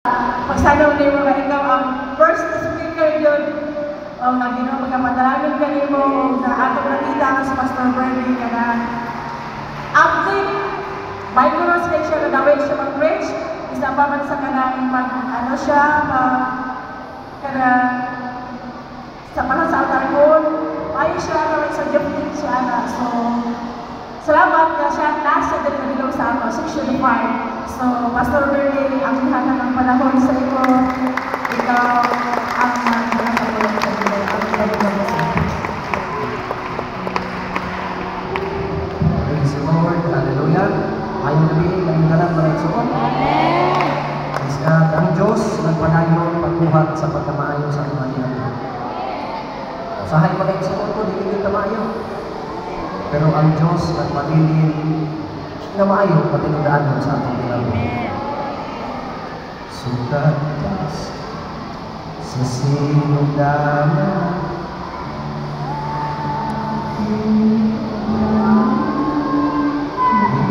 Pagsanaw ni mo ikaw ang first speaker yun. Nga Ginoo magkapadalangin kanimo na atong nakita nga si Pastor Bernie kana active Bible kay siya na daway siya mag-preach. Isa pa man sa kanang ano siya kana sa panahon sa altargon ay siya na sa gifting siya na. So salamat ka siya nasa din na sa ako sexually fine. So Pastor Bernie, ang hana ng panahon sa iyo, ikaw ang Praise the Lord, hallelujah. Ayong gabi, kalingalan mga igsoon. Praise God, ang Diyos nagpanayon pagbuhat sa pagkamaayo sa ating mga kinabuhi. Usahay mga igsoon ko, di hindi kamaayo. Pero ang Diyos nagpalilin na maayo patinudaan sa ating kinabuhi. Sugat sa sinugdanan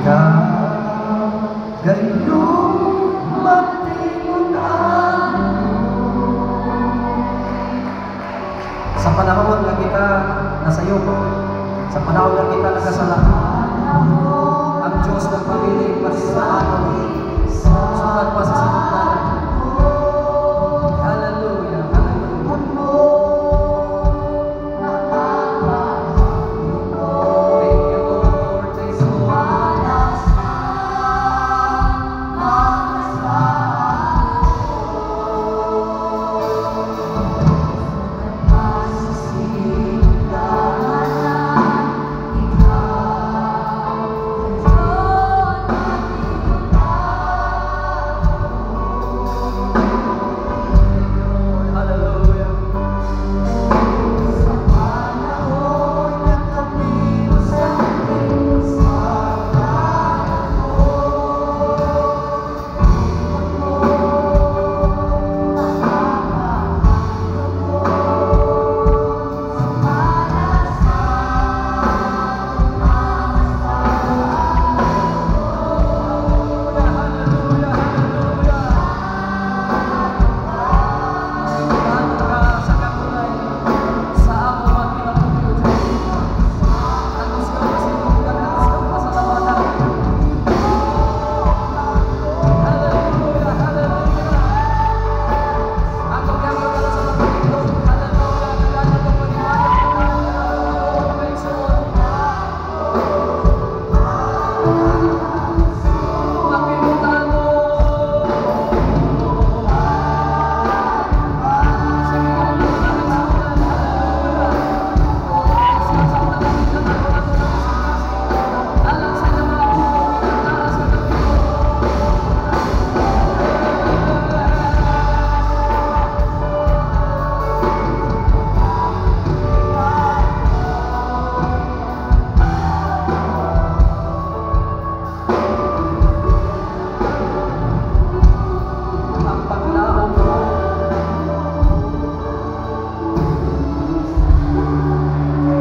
ikaw gayong matinunan. Sa panahon na kita nasayo, sa panahon na kita nagkasala, ang Diyos nagpamili patinudaan sugat pa sa sinugdanan. Hallelujah, hallelujah.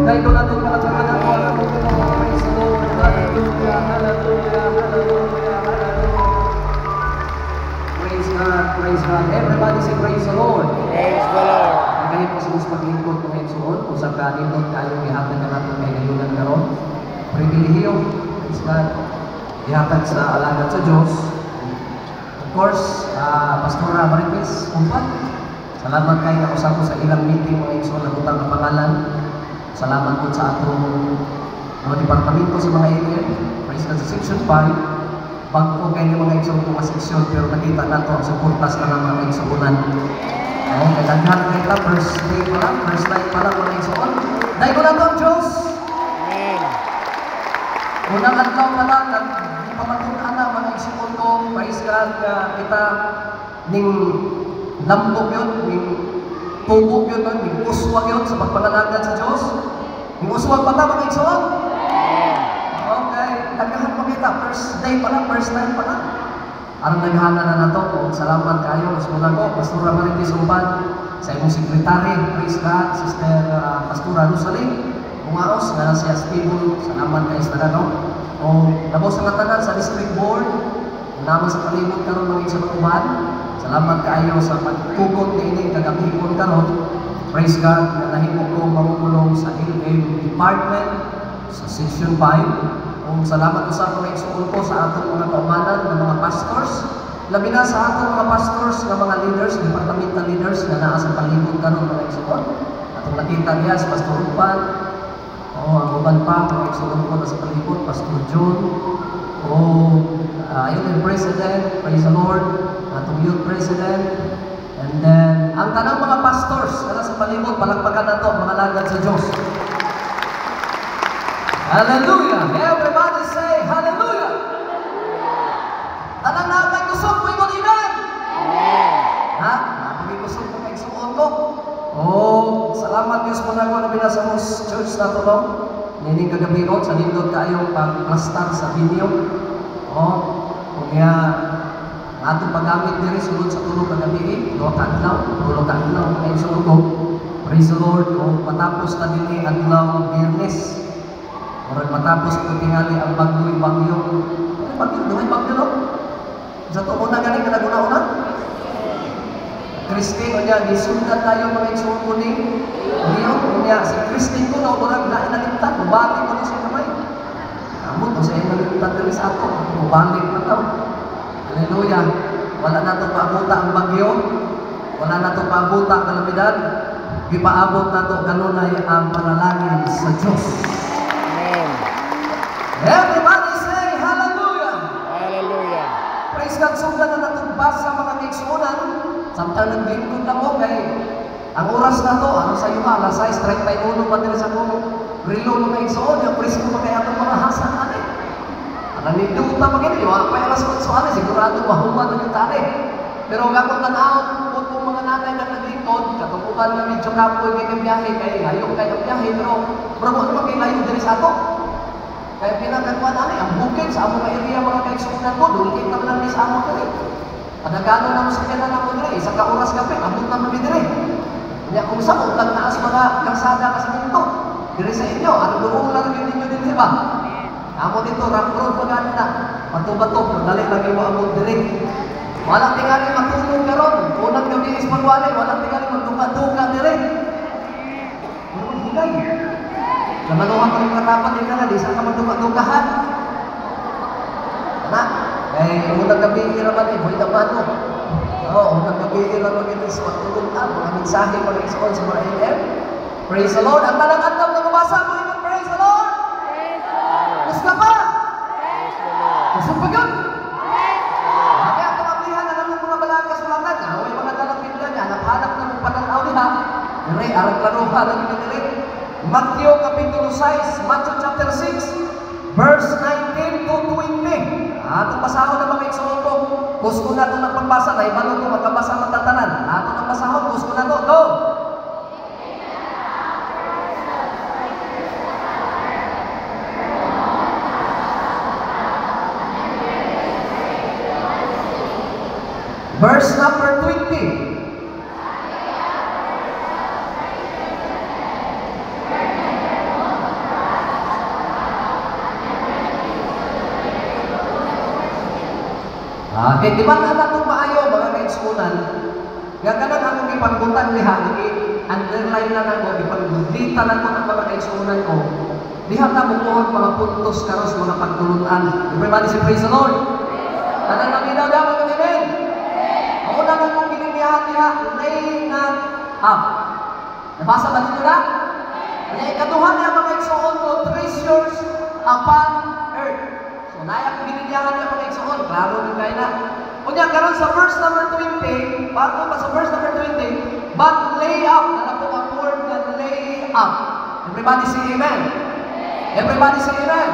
Thank you, Lord. Thank you, Lord. Praise God. Everybody say praise the Lord. Praise the Lord. Magayon po sa mas maglingkod kung igsoon, kung sa kanindot kayo ihatag na natin kay Gayunan karon. Pribilehiyo, praise God. Ihatag sa alagad sa Diyos. Of course, Pastora Maripis, kumpat. Salamat kayo na usap ko sa ilang meeting mga igsoon na utang ng pangalan. Salamat po sa atong mga departamento sa mga area. Praise God sa Section 5. Bago kayo mga igsoon po seksyon, pero nakita na ito ang suportas na ng mga igsuunan. Kaya daghan kita, first day pa lang, first night pa lang mga igsuon. Dahil ko na ito ang Diyos. Amen. Unang adlaw pa lang, di pa matunan na mga igsuon ko, praise God, kita ning lambok yun, ning tubok yun, ning uswag yun sa pagpangalagan sa Diyos. Ning uswag pa ta mga igsuon. Naghahan pa kita, first day pa lang, first night pa lang. Anong naghana na nato? Salamat kayo, Pastora ko, Pastora Maripis Umpan, sa imong sekretary, praise God, Sister Pastora Rosalie, Umaos, nga na siya stable, salamat kayo sa tanan, no? O, nabos ang tanan sa district board, naman sa palibot karon mga isa uban. Salamat kaayo sa pagtugot niining kagabihon karon. Praise God na nahimo ko mamumulong sa LM Department sa Section 5. Kung salamat sa mga igsuon ko sa atong mga kaumanan ng mga pastors. Labi na sa atong mga pastors ng mga leaders, departmental leaders na naa sa palibot karon mga igsuon. Atong nakita niya si Pastor Rupan. Ang uban pa, mga igsuon ko na sa palibot, Pastor John. Ayun yung President, praise the Lord. Atong youth President. And then, ang tanang mga pastors na sa palibot, palakpakan na to, mga lagad sa Diyos. Hallelujah! Everybody say, Hallelujah! Tanang na may kusog mo ikaw inan! Ha? Napagay kusog mo may suon ko? Salamat Diyos mo na ko na binasamos church na to, no? Nining kagabihon sa lindot kayong pag-plastar sa video. Kaya atong paggamit diri sulod sa tulog kagabi, 2 ka adlaw, mga igsuon ko. Praise the Lord. Matapos na dinhi adlaw Biyernes. Murag matapos ko tingali ang bagyo. May bagyo no? Sa to una gani kada una-una. Kristino niya gisundan tayo mga igsuon ko ni niya si Kristino ko na murag nainalitan, bumati ko na sa kamay. Amo to sa inalitan diri sa ato, bumalik na taw. Hallelujah. Wala na ito paabuta ang bagyo. Wala na ito paabuta ang kalamidad. Ipaabot na ito kanunay ang panalangin sa Diyos. Amen. Everybody say Hallelujah. Hallelujah. Praise God. Sundan na natin basa mga kaigsuunan. Samtang naglingkod na mo kay ang oras na ito, ano sa iyo alas 6:31 pa din sa kong relo ng kaigsuon. Yung presko pa kaya itong mga hasan natin. Nanindot na magiging, wala pa yung alas 8 sigurado mahuman na yung tali. Pero gagawin na naon, kung mga nanay na naglingkod, katupukan na medyo kapoy kayo biyahe, kaya ngayon kayo biyahe, pero maramo naman kayo layo diri sa ato. Kaya pinagkagwa namin, ang bukid sa among area mga kaigsuunan ko, doon kita lang sa among diri. Padagano na mo sa kanya na mo diri, isang kauras kape, abot na mo diri. Kaya kung sa kung naas mga karsada kasi nito, diri sa inyo, ano doon lang yung ninyo din, ba? Amo dito, rock road pa gani na. Bato-bato, madali lagi mo among diri. Walang tingali matulog karon. Unang gabi is pagwali, walang tingali magduka-duka diri. Higay. Namanuhan ko yung katapat din ka, di saan ka magduka-dukahan. Unang gabi iraman boy naman mo. Unang gabi iraman is matulog mga mensahe mag-isuon sa mga LM. Praise the Lord. Ang talang-antam na mabasa mo, praise the Lord. Gusto pa? Gusto pa yun? Kaya itong aplihan na naman mga balang kasulatan niya, may mga dalang Biblia niya, hanap na mong pananaw niya, dire, arang klaruha lang yung dire. Matthew Kapitulo 6, Matthew chapter 6, verse 19 to 20. Atong pasahon na mga igsuon ko, gusto na ito ng pagbasa, na ibalo ko magkabasa ng tatanan. Atong ng pasahon, gusto na ito, go! Verse number 20. Di ba na itong maayo mga kaigsuunan? Nga kanang akong ipagbutan liha, underline na ako, ipagbudita na ko ng mga kaigsuunan ko. Liha na bukuhan mga puntos karos mga pagtulunan. Everybody say praise the Lord. Kanang naminaw na mga kaninin. Una na kong ginilihan niya, laying up. Nabasa ba dito na? Kaya ikaduhan niya mga igsuon ko, treasures upon earth. So, naya kong ginilihan niya mga igsuon, klaro din kayo na. Kunya, karon sa verse number 20, bago pa sa verse number 20, but lay up, na po ang word na lay up. Everybody say amen. Everybody say amen.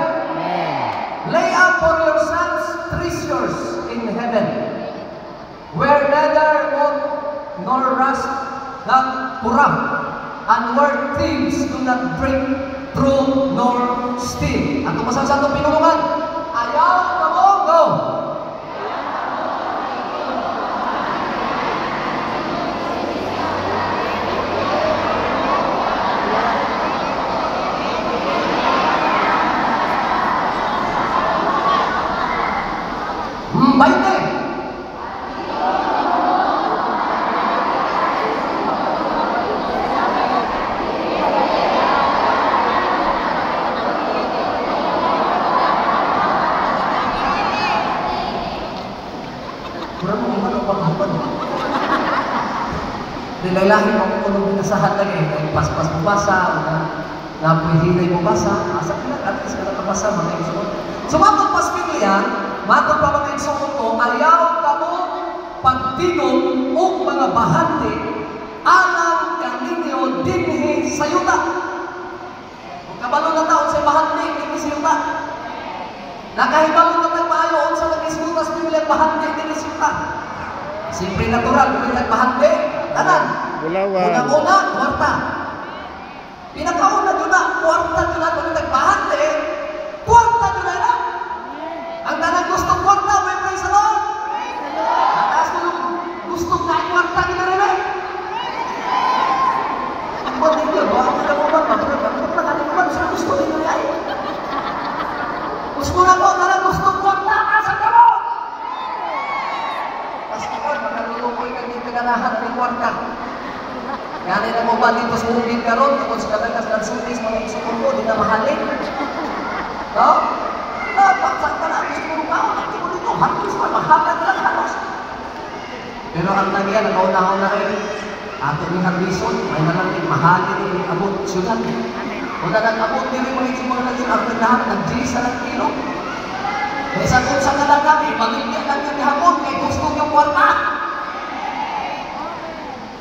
Lay up for yourselves treasures in heaven, where neither moth nor rust doth corrupt, and where thieves do not break through nor steal. At kung masasabi itong pinulungan, ayaw na mo, go! Baik na kung iba na paghapan. Dilalahin mo kung anong binasahan lagi. Kaya pas-pas mo basa, o na pwede mo basa. Asa ka at least ka na mabasa, mga igsoon. So, matong paspilya, matong pa mga igsoon ko, ayaw ka mo pagtigong o mga bahante alang kaninyo dinhi sa yuta. Kung kabalo na taon sa bahante, dinhi sa yuta. Nakahibalo na nagmaayoon sa nag-isluta sa Biblia, bahante dinhi sa yuta. Siyempre natural, kung nagmahante, tanan. Unang-una, kwarta. Pinakauna doon na, kwarta doon na, kung nagbahante, kwarta doon na. Ang tanan gustong kwarta, may praise the Lord. Mataas ko yung gustong na kwarta nila rin eh. Ang pati nyo, baka mo na mo ba, magkakalimpan sa gusto nila ay. Gusto na ko, tanan gustong kwarta, asan ka mo? Pastor, makalulukoy ka dito ganahan ng kwarta. Ganay na mo ba dito sa ubin karon kung sa kadagas ng sulis mga isukon ko, di na mahalin. No? Paksak ka na, gusto mo ka, hindi mo dito, halos ka, mahalan lang halos. Pero ang nagyan, nakauna-una na rin, ato ni Harbison, may nalang mahalin ni abot syudad. Kung na nag-abot nila mga isukon na sa lahat, nag-G sa kilo. Kaya sa kung sa kalagami, magigyan lang yung hapon, kay gusto yung kwarta.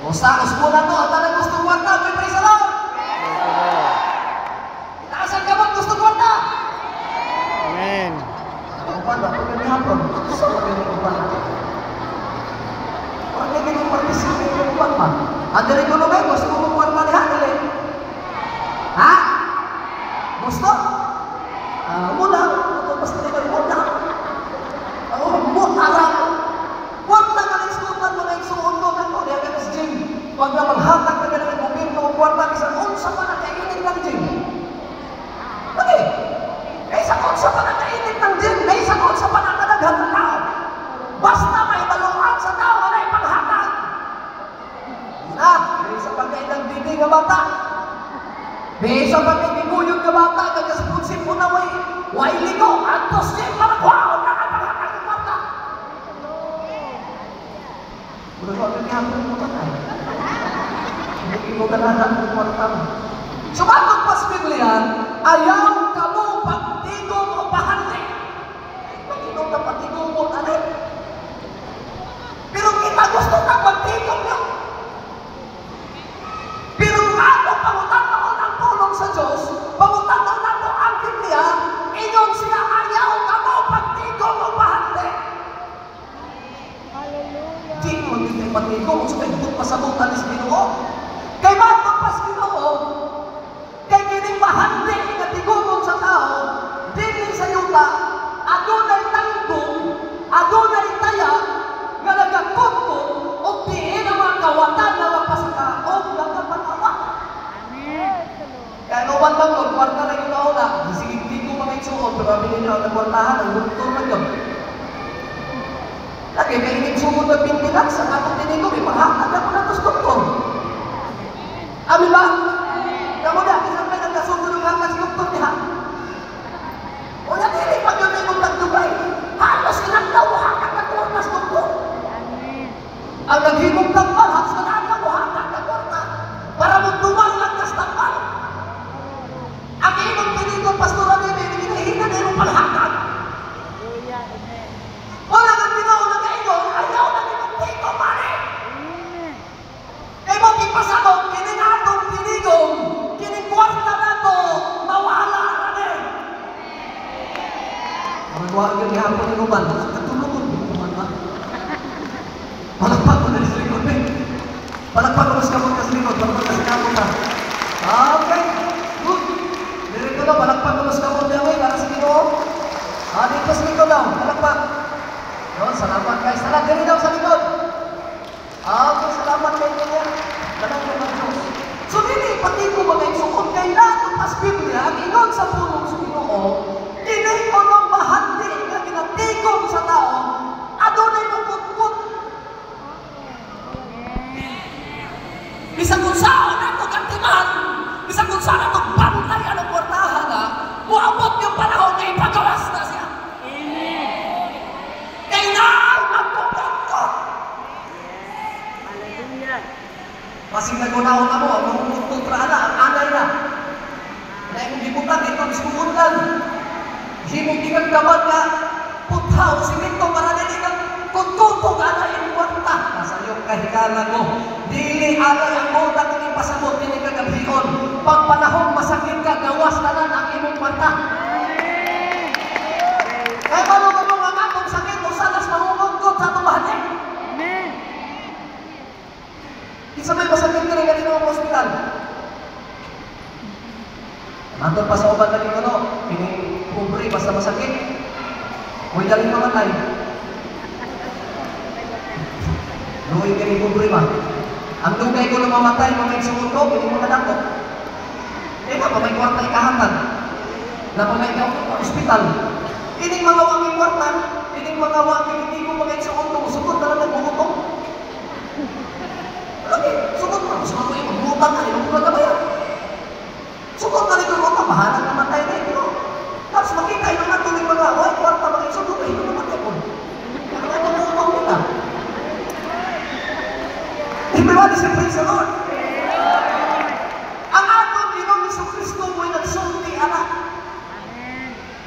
O sa uspunan to, at talagang gusto kwarta, may praise the Lord. Itaasan ka ba gusto kwarta? Amen. Ang pala, kung yung hapon, gusto ko yung upan. Kung yung yung participate yung upan pa. Ang diri ko naman, gusto ko kwarta ni Hanili. Ha? Gusto? Mula, ito basta nito yung mula. Arang. Kwarta ka na iskutan mo na isuon ko na ko. Diyan ka sa gym. Pag na maghatag ka na ng gobyerno o kwarta, isang unsa pa na kainit ng gym. Lagi. Isang unsa pa na kainit ng gym. Isang unsa pa na kadaghan ng tao. Basta may baluan sa tao na ipaghatag. Isa pa kayo ng bibi nga bata. Isa pa kayo bibuyog nga bata. Kagasipunsip mo na way ligo. Antos gym para kwaon na kapaghatag ng kwarta. Udah kok ini hampir mutan ay. Hindi mo ganahan ng kwarta mo. Sumagot pas Biblian, ayaw ka mo pagtigong o bahante. Pagtigong na pagtigong mo, ano? Pero kita gusto na pagtigong nyo. Pero kung ako pangutan ako ng tulong sa Diyos, pangutan ako na po ang Biblia, inyong siya ayaw ka mo pagtigong o bahante. Di mo magiging pagtigong, kung sa'yo ito pasabutan is Ginoo. Kay matang pas Ginoo, kay kining bahante nga tigumong sa tao, dili sa yuta, adunay tanggong, adunay taya, nga nagakotko, o diin ang mga kawatan na mapasaka, o nagapanawa. Kaya naman bang kung kwarta na yung nauna, sige, di ko mga itsuon, pero abinin nyo ang nagkwartahan, ang guntong na yun. Lagi, may ining sumod na pintilan sa katong tinig ko, may panghatag ako na tos doktor. Amin ba? Kamu na, isang may nagkasumod ng hatag si doktor niya. O natili pag yun ay mong nagdugay, halos inagdaw mo hatag na kwartas doktor. Ang naghimong tampal, halos inagdaw mo hatag na kwarta. Para mong duman lang kas tampal. Ang imong pinigong pastora niya, may hinahinan na yung panghatag. Wala kang Ginoo na kaingon, ayaw na pinagtiko mani. Kaya mo kipasakot, kining atong tinigong, kining kwarta na to, mawala na rin. Magwag yung ihapon ng uban, katulungan yung uban ba? Palagpag ko na sa likod, eh. Palagpag ko na sa kapot ka sa likod, palagpag ka sa kapot ka. Okay, good. Dirin ko na, palagpag ko na sa kapot niya, para sa Ginoo. Dito sa likod daw, palagpag. Yun, salamat guys. Tara, diri daw sa likod. Okay, salamat kayo niya. Dalang ko ng Diyos. So, dili, pati ko mga isukot kay lahat pas Biblia, ang ingon sa pulong sa Ginoo, dinay ko ng bahati na ginatigong sa tao, adunay magkutkut. Bisag kung saan na ito kantiman, bisag kung saan na ito pantay anong kwartahan na, muabot yung panahon na ipagawas na siya. Kailangan magpupagkot. Masing nagunahon na mo, ang mamumutot na ang anay na. Na imong gibutan, ito, iskumundan. Himong gigagkaman nga, puthaw, simento, para nila kang kuntutong anay ang kwarta. Nasa iyong kahikalan mo, dili anay ang muda kung ipasabot, dili ka gabhion. Pag panahon masakit ka, gawas na lang ang imong kwarta. Kaya malumabong ang atong sakit, o sanas mahungungkot sa itong bahalik. Isa may masakit ka rin ganito ang hospital. Nandun pa sa uban lagi ko, pobre, basta masakit. Huwag daling mamatay. Luwi ka rin pobre ba? Ang dugay ko na mamatay, mamay sa mundo, hindi mo nadako. Eh nga, mamay kwarta ikahangan. Na mamay ka sa hospital. Ining mga wanging kwarta, ining mga wanging hindi ko mamay sa mundo, sugod na lang nagmumutong. Lagi, sugod mo. Gusto mo yung magmutang na, yung mga gabayan. Sugod na rin yung mga mahalang namatay na ito. Tapos makita yung mga tuloy mga away, kwarta mga sugod na yung namatay po. Ano ang magmumutang nila? Everybody say praise the Lord. Ang atong Ginoong Jesucristo mo'y nagsulti, anak.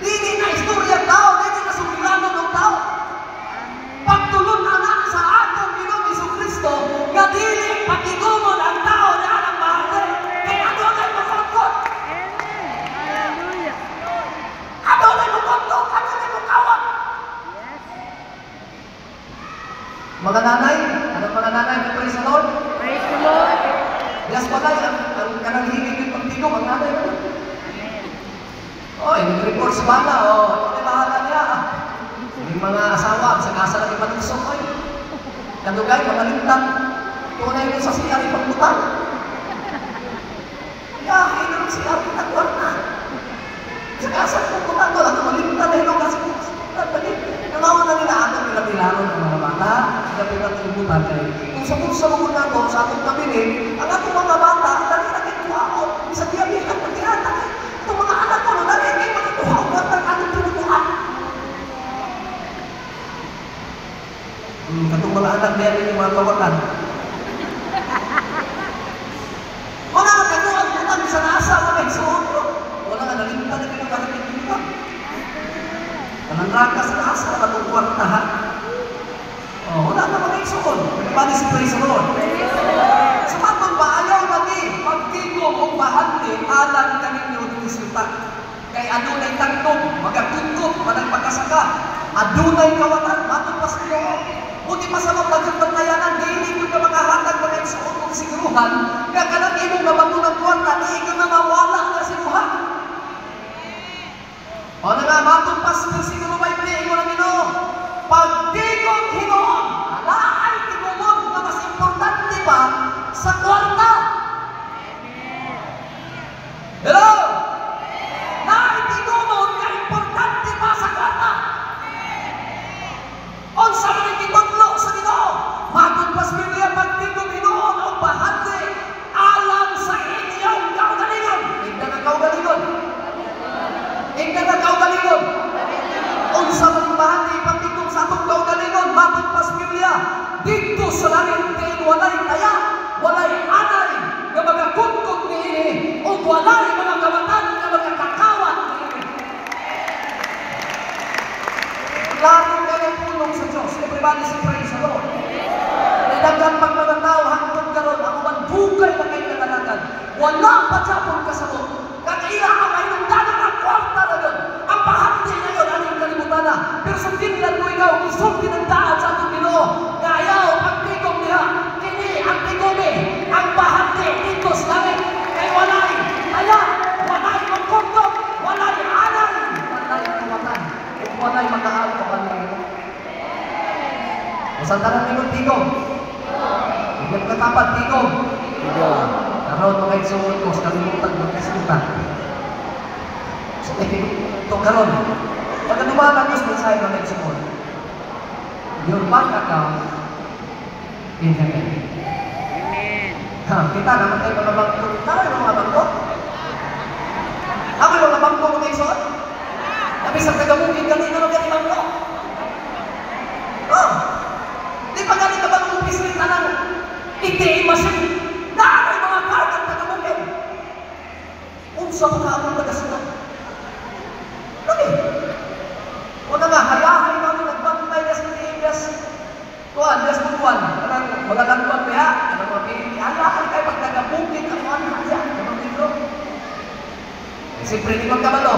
Dili na istorya tao, dili na sumilanon ng tao. Pagtulon anak sa atong Ginoong Jesucristo, nga dili pakigumon ang tao na anak mahal. Kaya adonay mo kongkot. Adonay mo kongkot, adonay mo kawat. Mga nanay, anong mga nanay? Praise the Lord. Praise the Lord. Yes, bagay, ang kanang higit yung pagtigong, ang nanay mo. Oy, nag-report sa bala, ito na bahala niya. Yung mga asawa, sa kasa lang ipanugsok, oy. Kadugay, makalimtan. Tunay mo sa siyari pagbutan. Kaya, hinang siyari nagwar na. Sa kasa pagbutan ko, ako malimtan na hinong kasi nangawa na nila atong pinatilaron ng mga bata, sa pinatilibutan kayo. Kung sa puso mo na ito, sa atong kabilin, ang atong mga bata, dali na kayo tuhaon, sa diyabihan, pagkihatan. Itong mga anak ko, dali kayo makituhaon, at ang atong tinutuhan. Katong mga anak niya rin yung mga kawakan. Wala ka katuan, kutang sa nasa, mga isuon. Wala ka nalimtan na kayo nakakitipan. Kanang sa asa, katong kwartahan. Wala na mga isuon. Everybody say praise the Lord. Sa matong paayaw lagi, pagtigo o bahante, alam ka ninyo ng resulta. Kay adunay tagtog, magagtugtog, managpagkasaka. Adunay kawatan, matong pasyo. Buti pa sa mga nagkagbantayanan, dili ko ka makahatag mga isuon kong siguruhan, kakalang imong nabato ng kwarta, di ko na mawala na siguruhan. O na nga, matong pasyo siguro may piliin mo na Ginoo. Pagtigong hinoon, ala ay tigumon na mas importante pa sa kwarta. Hello? Na ay tigumon na importante pa sa kwarta. On sa mga kitutlo sa Ginoo, matong pasmilya pagtigong hinoon o bahante alang sa inyong kaugalingon. Ingka na kaugalingon. Ingka na kaugalingon. On sa mga bahante pagtigong sa atong kaugalingon, matong pasmilya dito sa langit kay walay taya, walay anay nga mga kutkot niini o walay mga kawatan nga mga kakawat niini. Lalo ka ng pulong sa Diyos. Everybody say praise the Lord. Nagdagan pag mga tao hangtod karon ang uban bugay na kayo nagalagan. Wala pa dyan kasabot. Kakailangan kayo ng dalang ang kwarta na yun. Ang pahandi na yun, anong kalimutan na. Pero sundin lang mo ikaw, isundin ang daan sa atong Ginoo. Ngayaw, ang tigong niya, kini ang tigong ang pahandi dito sa langit. Kay walay, kaya, walay magkongkong, walay anay, walay kawatan, at walay makaal ko kanina. Masandaran ninyo tigong. Hindi mo katapat tigong. Karoon mga isuot ko sa kalimutan magkasimutan. So, ito karoon. Pag naman ang mensahe mga isuot, your bank account in heaven. Amen. Kita naman tayo mga bangko. Tara yung mga bangko. Ako yung mga bangko mga isuot. Tapi sa tagamungin ganito na mga bangko. Di pa ganito ba ng pisnita ng ATM machine? Unsa pa ka ang taga-sila? Lagi. Wala nga, hayahay namin nagbantay na sa Pilipinas. Tuan, Diyas mo tuan. Mga lagpag niya, mga Pilipinas. Hayahay kayo pag nagabukit ang mga niya. Mga libro. Eh, siyempre, di magkabalo.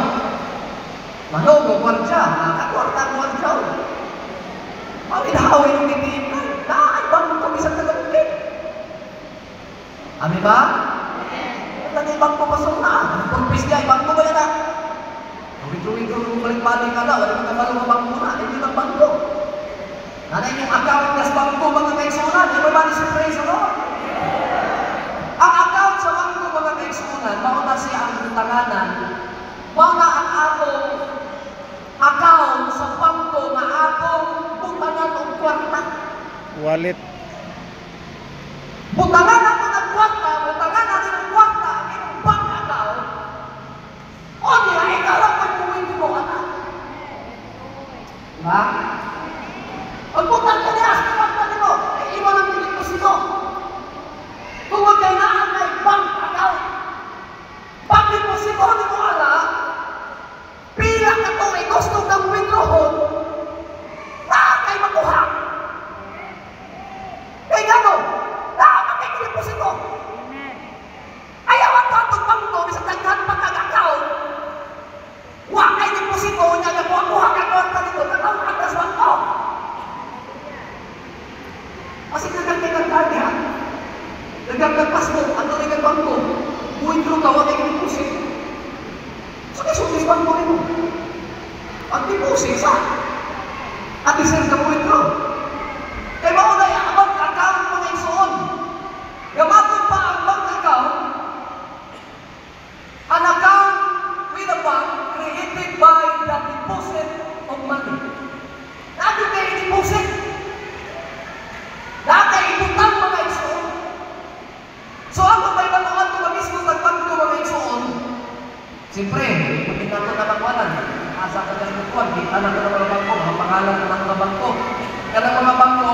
Manogo, kwartya. Kakwarta, kwartya. Maminahawin yung Pilipinas. Ibang mo kami sa tagabukit. Ami ba? Lagi ibang ko pasok na. Purpose niya, ibang ko ba yan na? Wigro-wigro kung balik-balik ka na, wala kang kabalo ka bangko na, hindi ng bangko. Nanay yung account na sa bangko, mga kaigsunan, everybody say praise the Lord. Ang account sa bangko, mga kaigsunan, mauna siya ang tanganan, mauna ang atong account sa bangko na atong butangan o kwarta. Wallet. Butangan ako ng kwarta, butangan natin ng kwarta, ang bank account. O niya, ikaw lang pag-uwin mo, anak. Diba? Pag-butang ka niya, sa kwarta nito, ay iwan ang piniposito. Kung huwag kayo naan na bank account, pag-deposito ni mo, anak, pila ka ito ay gusto ng withdrawal, na kay makuha. Kaya gano'n, deposito. Ayaw ang patong bangko, bisa daghan pagkag-account. Huwag kayo deposito niya, nakuha-kuha ka kwarta dito, natawag ka sa bangko. Kasi nagkagkagkag niya, nagkagkagpas mo, ang tuloy ng bangko, withdraw ka, huwag kayo deposito. So, kaya bangko rin mo. Ang deposito sa at isang ka withdraw. Kaya mauna yung bank account mga isuon. Gamatod pa ang bank account, an account with a bank created by the deposit of money. Nato kayo deposit. Dati ibutang mga isuon. So ako may banuan ko mismo nagbangko mga isuon. Siyempre, pag nato na magwanan, asa ka ng bukuan, kita na ng mga bangko, mga pangalan ng mga bangko. Kaya mga bangko,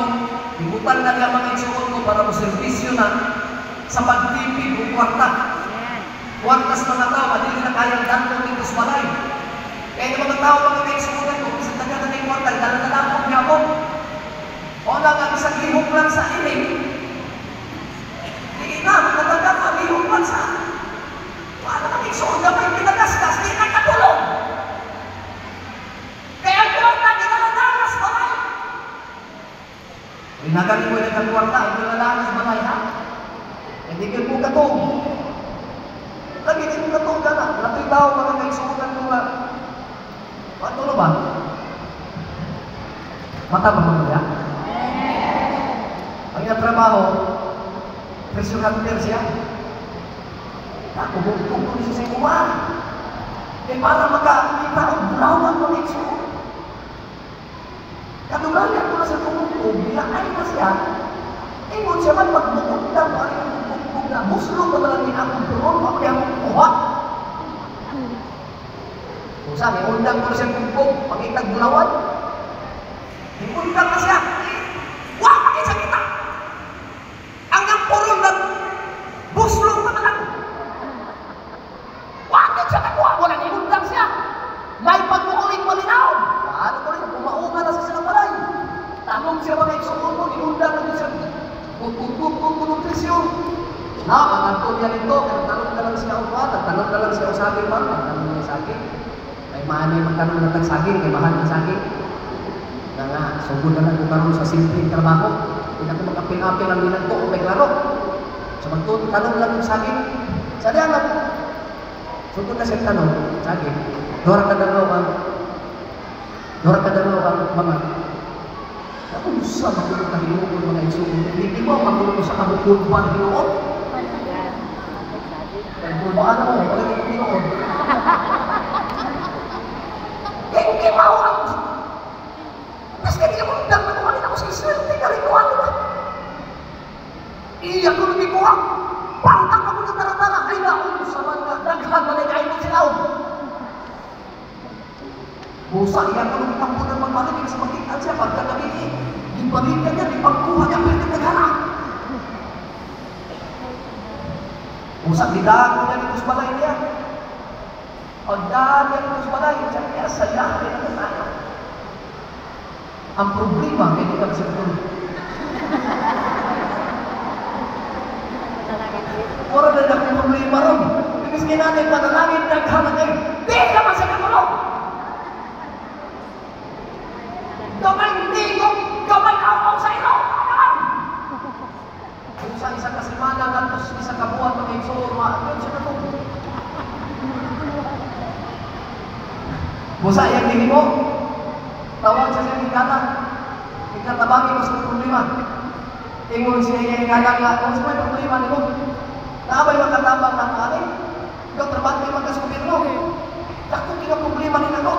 ibutan na niya mga isuon ko para mo servisyo na sa pagtipid o kwarta. Kwartas mga tao, madili na kayang dantong dito sa balay. Kaya yung mga tao, mga kaisunan ko, sa taga na ng kwarta, dala-dalakot niya ako. O na nga, isang lihok lang sa ilig. Hindi na, mga taga ka, lihok lang sa paano na kaisunan ka, may pinagasgas, hindi na katulong. Kaya ang kwarta, hindi na nadalas balay. Pinagaling mo na ng kwarta, hindi na nadalas balay, ha? Hindi ka po katong. Lagi din mo katong ka na. Nato'y tao mga kaisunan mo nga. Ano na ba? Mata ba mo niya? Ang iyang trabaho, presyo hunter siya. Nakubugtog ko siya sa kuma. Eh para makakita ang bulawan mo nito. Kadulangan ko na sa tumutog, bilakay na siya. Ingon siya man magbukod na, magbukod na, muslong na talagang akong turon, ako yung kuha. Kung saan, iundang ko na siya bugbog, pangitag bulawan. Iundang na siya. Wah, pakisa kita! Ang yung puron na buslong na talagang. Wakit siya kakuha mo lang, iundang siya. May pagmukuling malinaw. Ano ko rin, kumaunga na sa silang balay. Tanong siya mga iksuon mo, iundang na siya. Kung presyo. Na, magantong yan ito, nagtanong na lang siya upa, nagtanong na lang siya usagin ba? Nagtanong na saging. Ay maanay magtanong na tagsaging, kay mahal ng saging. Nga, sugod na lang ko karoon sa simpleng trabaho. Hindi ako magkapin-apin ang bilang ko, o may klaro. So magtanong lang yung saging. Sali alam. Sugod na siya tanong, saging. Dora ka dalaw ang mga kung sa magulong na hinuon mga isuon, hindi mo magulong sa kabukulban hinuon. Kulbaan mo, wala yung hinuon. Kaya kung kimaw ako. Tapos kaya mo nang nakuhanin ako sa Israel, tingnan rin ko ano ba? Iyak ko nung ikuha. Pantak ako ng taratara. Ay naon sa mga daghan na nagkain mo silaw. Busa, iyak ko nung tampo ng magmalinig sa magitan siya pagkagabi. Ibalikan niya, ipagkuha niya, pwede nagharap. Usap, didago niya dito sa balay niya. Pagdaan ng Diyos balay, kaya sayahin na tayo. Ang problema, kaya hindi ka masiguro. Pura na lang yung problema ron. Ibig natin panalangin, naghaman ay, di ka masiguro! Gamay tingog, gamay awang sa ilo! Kung sa isang kasimana, gantos isang kabuhat, mga isurma, yun siya na po. Busa yang tingin mo, tawag siya siya hingala. Ikatabangin mo sa problema. Ingon siya yung hingala nga, kung sa may problema ni mo, naabay makatabang na kani, ikaw trabaho kayo magkasubir mo. Takot yung problema ni nako.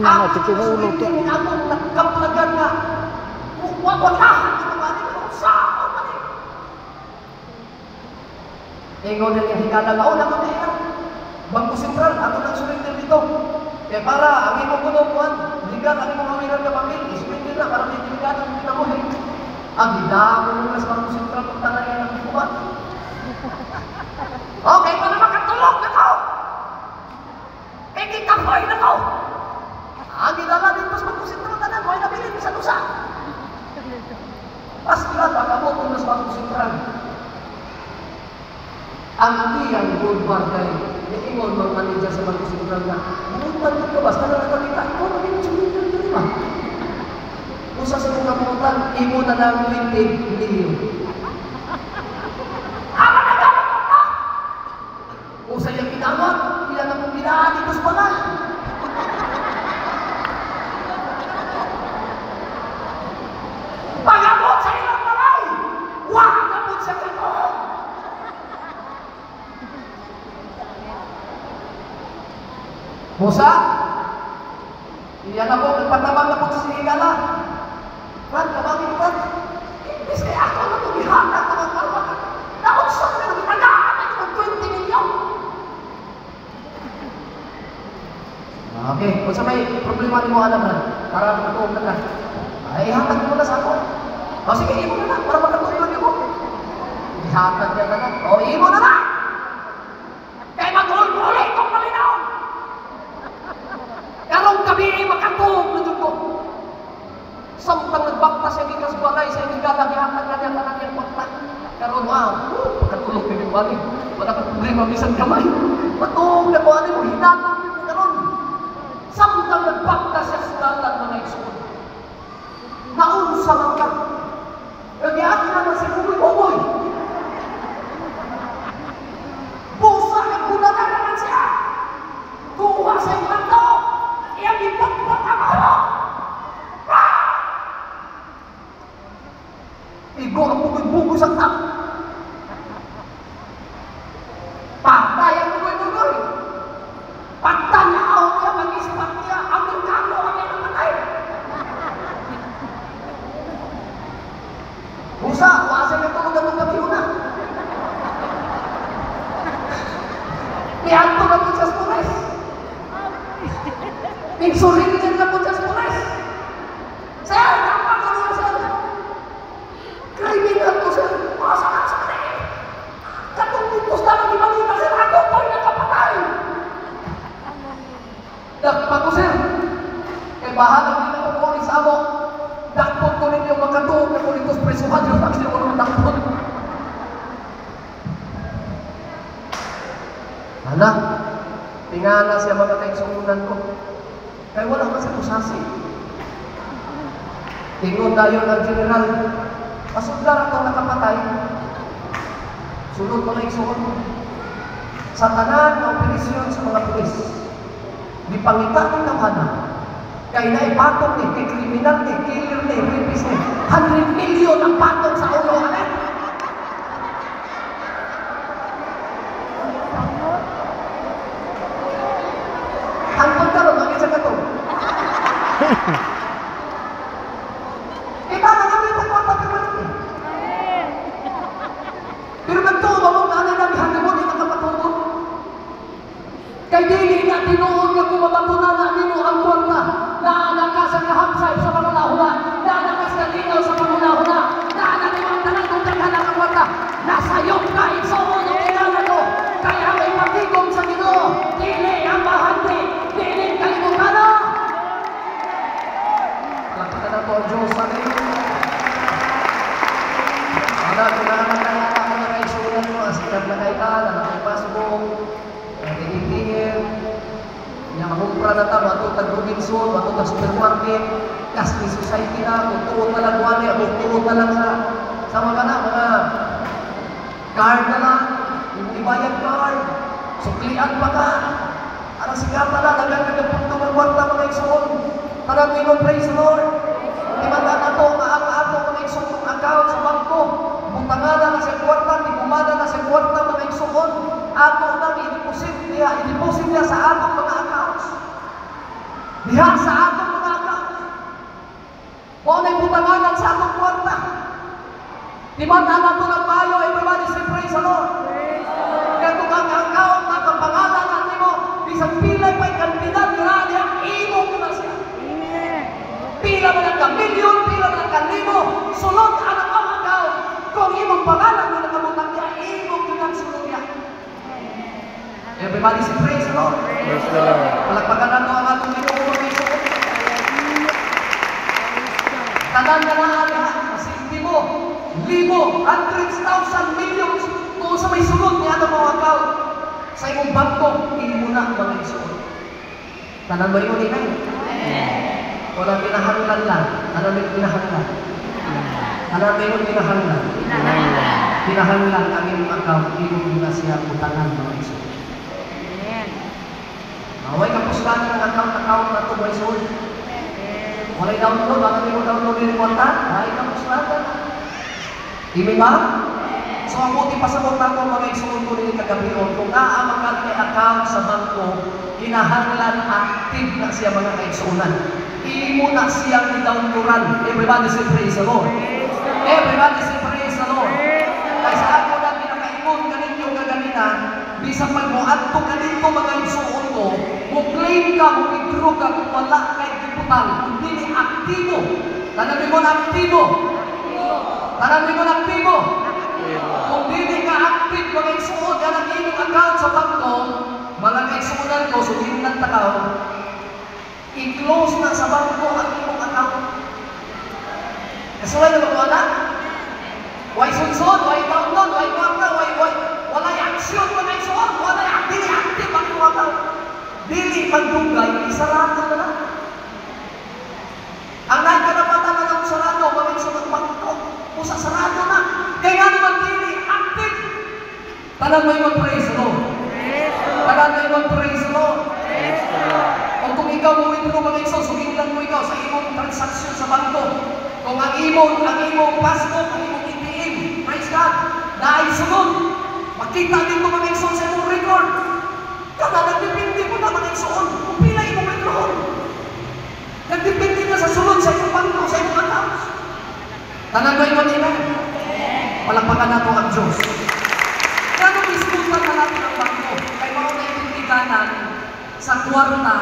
Ang kasubir ni akong nagkaplagan nga, wawalahan ito kani, kung saan man eh. Ingon yung hingala nga, una ko na yan. Bangko Sentral, ako nang surrender dito. Kaya para, ang imo kunupuan, ligat ang imo mawiran na pamilya, surrender na, para ditiligan ang pinamuhin. Ang hidamo ng mas Bangko Sentral, kung tangan yan ang ikuan. Okay, para makatulog na ko! Kaya kikapoy na ko! Ang ginala dito sa Bangko Sentral, tanan, may nabilin sa dusa. Pastilan, pagkabot ng mas Bangko Sentral. Ang iyang gold bar kayo, ingon mga manager sa Bangko Sentral na, buwan ka basta na nakakita, ikaw na din sa million na lima. Usa sa mga kamutan, imo na ng 20 million. Ama na gano'n mo na! Usa yung pinamot, ilan ang pumbinaan dito sa banal. Pag-abot sa ilang balay, wag abot sa katoon. Musa, iyan na po, nagpatabang na po sa hingala. Brad, kabagin Brad. Imbis kaya ako na tumihan na ito ng karwag. Naunsak na nagitagaan na ito ng 20 milyon. Okay, kung sa may problema ni mo alam na, para makatuog na lang. Ay, ihatag mo na sa ako. O sige, imo na lang, para makatuog lang ako. Ihatag niya na lang. O, imo na lang! Kaya mag-hul-huli itong malinaw! Karong kami ay makatuog na dyan ko. Samtang nagbakta siya di kasbalay sa inigala, gihatag na niya kanang yung bakta. Karong, wow, makatulog na yung bali. Wala ka problema, bisan kamay. Matuog na ko, ano mo, hinatag mo karon. Samtang nagbakta siya sa dalan mga isun. Naunsa man ka. Nagyakin naman si Buboy. Busa ka muna na naman siya. Kuha sa yung kanto. Iyang ibakbak ang halo. Igo ang bugod-bugod sa tap. Patay ang bugoy-bugoy. Pagtanaw niya, mag-ispat niya, ang merkado ang niya namatay. Busa, wasa niya tulog ang gabi una. Pianto na po siya sa pulis. Pigsurin niya na po siya sa pulis. Sir, dapat ko niya, sir. Kriminal ko, sir. Masakan sa kanil. Katong tipos na lang ibalita, sir. Ako po'y nakapatay. Dapat ko, sir. Kaya bahalang din ako po sa amo. Dakpot ko ninyo makatuog na ko nito sa presuhan. Yung pag sila ko naman dakpot. Anak, tingala siya mga kainsungunan ko. Kaya wala man sa kusasi. Tingon tayo ng general, masundar ako nakapatay. Sunod ko na isuon. Sa tanan ng operasyon sa mga pulis, di pangita ng kamana, kaya na ipatong ni, kay kriminal ni, killer ni, rapist ni, 100 million ang patong sa ulo, anak. Hanggang karoon, maging sa kato. Iba na namin ang kwarta pinagin. Pero nagtuo, mamang naanay namin hanggang mo, di nakapatulog. Kay dili na tinuon nga kumabatunan na nino ang kwarta. Naanakas ang nahapsay sa mga lahuna. Naanakas na linaw sa mga lahuna. Naanakas na ta, matutag Robinson, matutag supermarket, cashless society na, kung tuon na lang wali, kung tuon na lang sa mga card na lang, yung ibayad card, suklian pa ka, para sigata na, nagagagapag tumagwarta mga igsoon, tanang minong praise the Lord, imanda na to, maato mga igsoon yung account sa bangko, butangana na sa kwarta, di kumana na sa kwarta mga igsoon, ato nang i-deposit niya sa atong mga accounts, diha sa atong mga accounts, o na'y butanganan sa atong kwarta, imanda na to ng mayo, everybody say praise the Lord. Kaya kung ang account na ang pangalan natin mo, isang pilay pa'y kantidad, grabe ang imo mo na siya. Pila man ang kamilyon, pila man ang kanimo, sulod ang ang account. Kung imong pangalan mo nakamutang niya, imo mo ng sulod niya. Everybody say praise the Lord. Praise the Lord. Palagpagan na ito ang atong ito mo may sulod. Tanan na na masinti mo, libo, hundreds, thousand, millions, kung sa may sulod niya ang mga account, sa imong bangko, imo na mga isuod. Tanan mo yun, amen? Walang pinahanglan lang. Ano may pinahanglan? Ano may yun pinahanglan? Pinahanglan ang imong account, imo na siya utangan mga isuod. Away ka puslanan ng account na ito mga isuod. Walay download, bakit mo download yung konta? Away ka puslanan. Imi ba? So ang buti pasabot na ito mga isuod ko rin kagabi kung naamang ka kay account sa bangko, kinahanglan active na siya mga kaisuunan. Imo na siyang i-downloadan. Everybody say praise the Lord. Everybody say praise the Lord. Kaya sa ako na pinakaimon kaninyo kagamitan, bisang pagmuat ko kanito mga isuod ko, claim ka, withdraw ka kung wala kay diputal, hindi ni aktibo. Tanami mo na aktibo. Tanami mo na aktibo. Kung hindi ka active mga isuod, yan ang inyong account sa bangko, mga isuodan ko, sulitin ng takaw, i-close na sa bangko ang inyong account. Kasi wala na ba na? Why sunsod, why download, why kwarta, wala yung aksyon mga isuod, wala yung active ang inyong account. Dili magdugay, isarado na lang. Ang nagkarapatan na ng sarado, mga isuod ng bangko, usa sarado na. Kaya nga naman dili, active. Tanan mo yung praise the Lord. Tanan mo yung praise the Lord. O kung ikaw mo withdraw mga iso, sumilan mo ikaw sa imong transaksyon sa bangko. Kung ang imong passbook, ang imong ATM, praise God, na ay sunod, makita din mo mga iso sa imong record. Kada nagdipindi mo na mga isoon, kung pila imong withdraw. Nagdipindi na sa sunod sa imong bangko, sa imong accounts. Tanan mo yung ilan. Palakpakan nato ang Diyos. Kaya nung isputan na natin ang bangko, kay mga naintindiganan sa kwarta,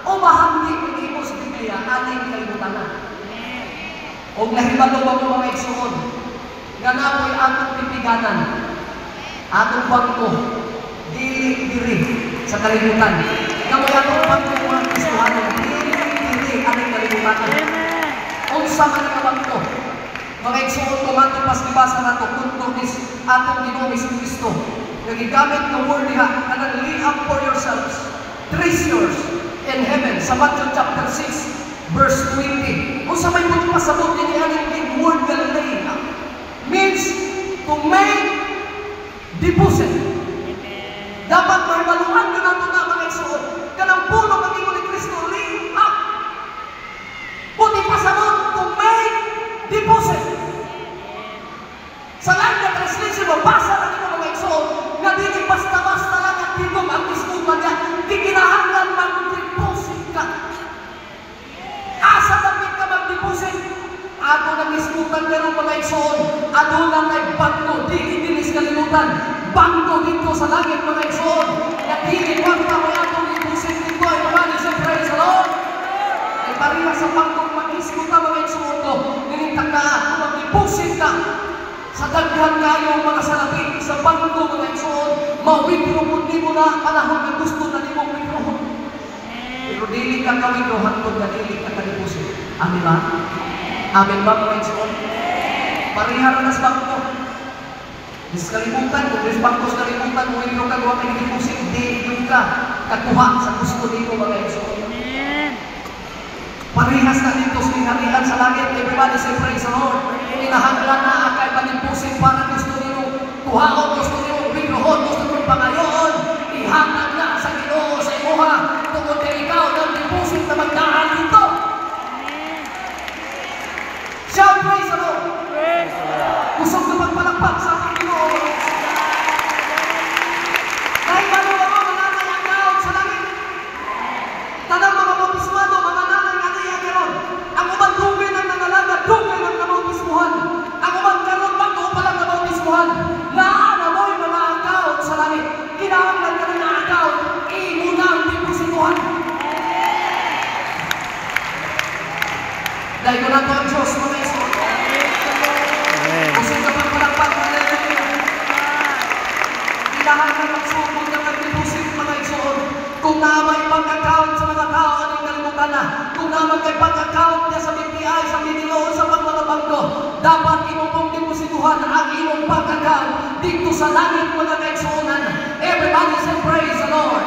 o mahandi hindi mo sa Biblia, ating kalimutan na. O nahibalo ba mo mga igsuon, gana mo'y atong titiganan, atong bangko, dili-diri sa kalimutan. Kaya mo'y atong bangko mga Kristohanon, dili-diri ating kalimutan. Unsa man ang bangko, mga igsuon ko matong pasibasa nato kung is atong Ginoo Hesus Kristo. Nagigamit ng word niya, kanang lay up for yourselves treasures in heaven. Sa Matthew chapter 6, verse 20. Kung sa may pasabot ni aning big word na lay up, means to make deposit. Dapat mahibaluan nyo nato na mga igsuon. Kanang puno mag-ingon ni Kristo, lay up. Puti pasabot, to make deposit. Sa lahat na translation, mabasa na nito mga igsoon, na dili basta-basta lang ang tigom ang diskupan niya, di kinahanglan mag-deposit ka. Asa tapit ka mag-deposit? Ato nang diskupan ka ng mga igsoon, ato lang ay bangko, di indinis kalimutan, bangko dito sa langit mga igsoon, na dili bangko may atong deposit dito, ay marami sa praise the Lord. Ay pariha sa bangkong mag-diskuta mga igsoon ko, nilintag na kung mag-deposit ka, sa daghan kayo mga salapi sa bangko mga igsoon, mawithdraw mo di mo na panahon na gusto na di mo withdraw. Pero dili ka ka-withdraw hangtod na dili ka ka-deposit. Amen ba? Amen ba mga igsoon? Parihara na sa bangko. Is kalimutan, kung is bangko sa kalimutan, withdraw ka gawa ka deposit, di yung ka kakuha sa gusto di mo mga igsoon. Parehas na dito sa harian sa langit. Everybody say praise the Lord. Kinahanglan na kay panimpusin para gusto niyo kuhaon, gusto niyo binuhon, gusto niyo pangayoon. Ihatag na sa Ginoo sa imuha. Tungkol kay ikaw ng timpusin na magdaan dito. Shout praise the Lord. Gusto ko magpalakpak sa ating Ginoo. Kahit ano ako, mananay ang kaon sa langit. Tanang mga bautismado, mga nanay nga niya karon. Ang ubang dugay ng nangalaga, dugay ng nabautismuhan. Ang ubang karon, bago pa lang nabautismuhan. Laan na mo'y mga akaon sa langit. Kinahanglan ka ng akaon, imuna ang timpusinuhan. Dahil ko na ito ang Diyos, mga iso. Gusto ka pagpalakpak, hallelujah. Kinahanglan ang sumod ng nagtipusin, mga iso. Kung naman pag-account sa mga tao, anong nalimutan na? Kung naman kay pag-account niya sa BPI, sa BDO, sa mga bangko, dapat imong deposituhan ang imong pag-account dito sa langit, mga kaigsuonan. Everybody say praise the Lord.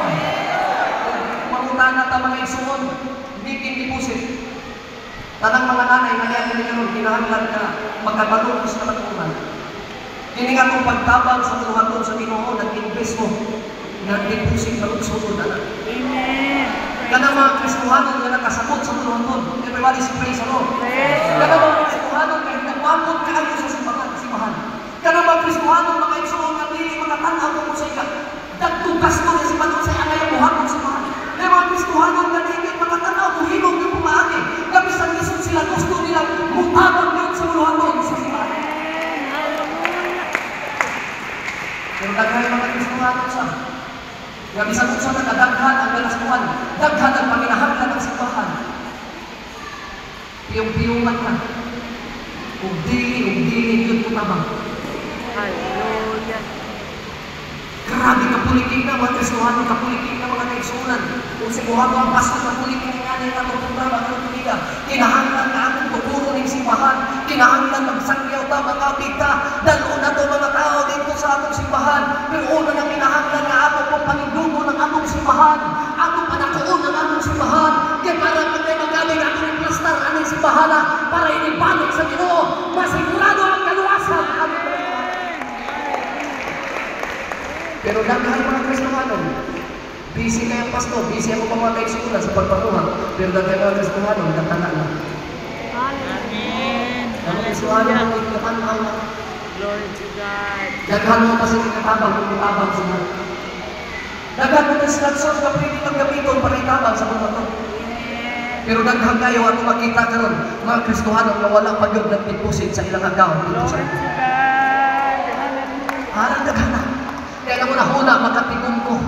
Mangutan na ta mga igsuon, bikin deposit. Tanang mga nanay, nangyari nila nun, kinahanglan ka magkabalong sa katunan. Kini nga itong pagtabang sa tuluhaton sa Ginoo, nag-invest mo, nag-deposit na lugsugod na. Amen. Kana mga Kristohanon na nakasabot sa tuluhaton. Everybody say praise the Lord. Kana mga Kristohanon na hinagwapot kayo sa simbahan. Kana mga Kristohanon, mga igsuon na dili, mga tanaw ko sa ika. Dagtugas mo na si Panon sa angay ang buhat ng simbahan. Kaya mga Kristohanon na dili, mga tanaw ko, hilong yung pumaagi. Kapisan lisod sila, gusto nila mutabang yun sa tuluhaton sa simbahan. Pero daghay mga Kristohanon sa nga bisan kung saan nakadaghan ang galaskuhan, daghan ang paginahanglan ng simbahan. Piyong-piyungan ka. Kung dili yun kutabang. Hallelujah. Grabe kapuliking na mga Kristohanon, kapuliking na mga kaigsunan. Kung sigurado ang pastor kapuliking nga na yung programa ng tuliga, kinahanglan na akong tuturo ng simbahan, kinahanglan magsangyaw ta mga bigta, dalo na to mga tao dito sa atong simbahan, pero una na kinahanglan na akong papanigluto ng atong simbahan, akong panakuon ng atong simbahan, kaya para magkay magaling akong implastar ang simbahan para inibalik sa Ginoo, masigurado ang kaluwasan. Pero daghan mga Kristohanon, busy kayong pastor, busy ako pa mga kaigsunan sa pagpamuha, pero daghan mga Kristohanon, nagtanga na. Amen. Mga Kristohanon, ikapanaw na. Glory to God. Daghan mo kasi ikatabang kung itabang sila. Daghan mo distractions na pwede maggamiton para itabang sa mga ito. Pero daghan kayo, ano makita karon mga Kristohanon na walang pagyod ng deposit sa ilang account. Glory to God. Hallelujah. Harang daghan na. Kaya na una, magkatigong ko.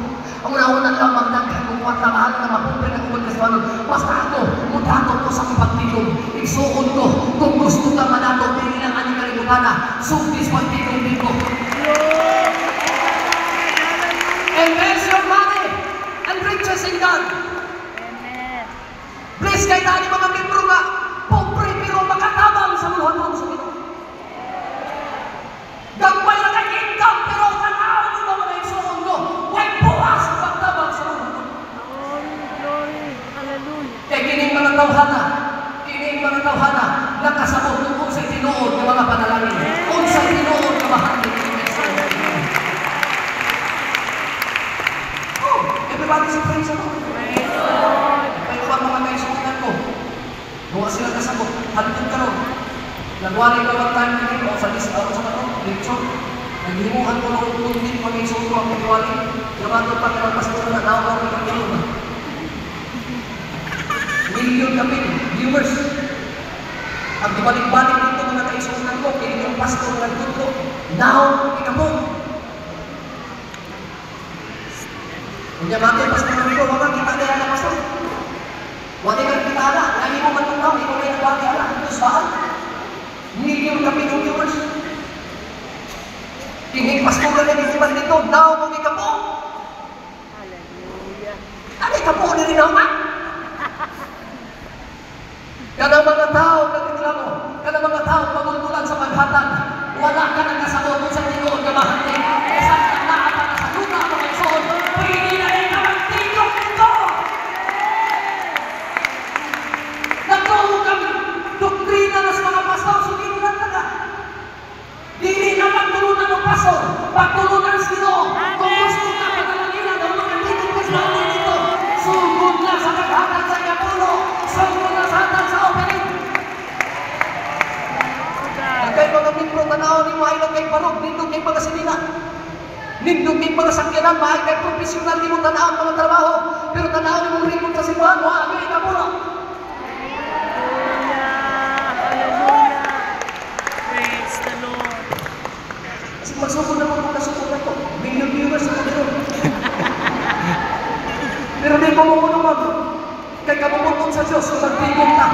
Ang una lang magdaghan kung kuwat na mahal na mapumpin ang mga Kristohanon. Basta ako, mudato ko sa pagtigong. Igsuon ko, kung gusto ka manato, hindi lang ang kalimutan na. Sugdis pagtigong dito. Invest your money and riches in God. Amen. Please, kahit tani mga membro nga, pobre pero makatabang sa luhaton sa Ginoo. Gagmay na kay income pero tanaw nyo ba mga igsuon ko, huwag buwas ang pagtabang sa luhaton. Glory. Hallelujah. Kaya kining mga tawhana, nakasabot ng unsay tinuod ng mga panalangin, unsay tinuod ng bahagi ng igsuon. Oh, everybody say praise the Lord. Praise the Lord. Kayo ba mga kaisunan ko? Buwa sila kasabot, halitid ka ron. Nagwari ka lang tayo nito, sa discount sa kato, lecture. Naghimuhan ko na kung hindi pa may suko ang nagwari. Nabato pa ka ng pastor na nawa ko ng gano'n. Million kami, viewers. Ang dibalik-balik dito mga kaisunan ko, kaya yung pastor na nagtutlo. Now, ikabong. Kung niya bakit, pastor na nito, wala kita na yan ang pastor. Wala kang kita na, lagi mo matungkaw, ikaw na yung nabagi ala, ito saan? Million kami ng viewers. Kining pastor na nagtutlo dito, now, kung ikabong. Hallelujah. Ano ikabong na rin ako? Kada mga tao nagreklamo, kada mga tao pagultulan sa paghatag, wala ka nang kasabot sa tinuod na bahagi. Sa tanaan para sa lupa mga igsoon, pwede na rin ka magtigong dito. tanaw ni mo ay kay barog, nindot kay mga sinina. Nindot kay mga sakyanan, maay kay profesional ni mo tanaw ang mga trabaho. Pero tanaw ni mo rin sa simbahan, mo ang ikapulo. Hallelujah. Praise the Lord. Kasi magsugod na mo kasugod na ito. Billion-viewers sa Panginoon. Pero di mo mo naman. Kay kamumunod sa Diyos, kung magtigong ka.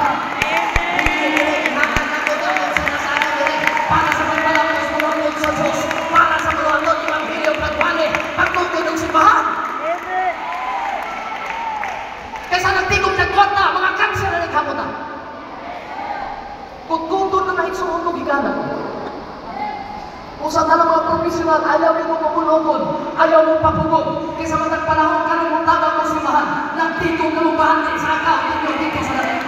Para sa pagbalangos munod sa Diyos. Para sa munod, Ebanghelyo, pagwali, pagtugtog ng simbahan. Kaysa nagtigong na kwarta, mga kanser na naghapon na. Kung tutod na nahitsuon mo, giganan. Kung sa talang mga profesional, ayaw mo mapulokon, ayaw mo papugod. Kaysa matag panahon ka rin mong tabang ng simbahan, nagtigong na mong bahagi sa akaw, dito sa natin.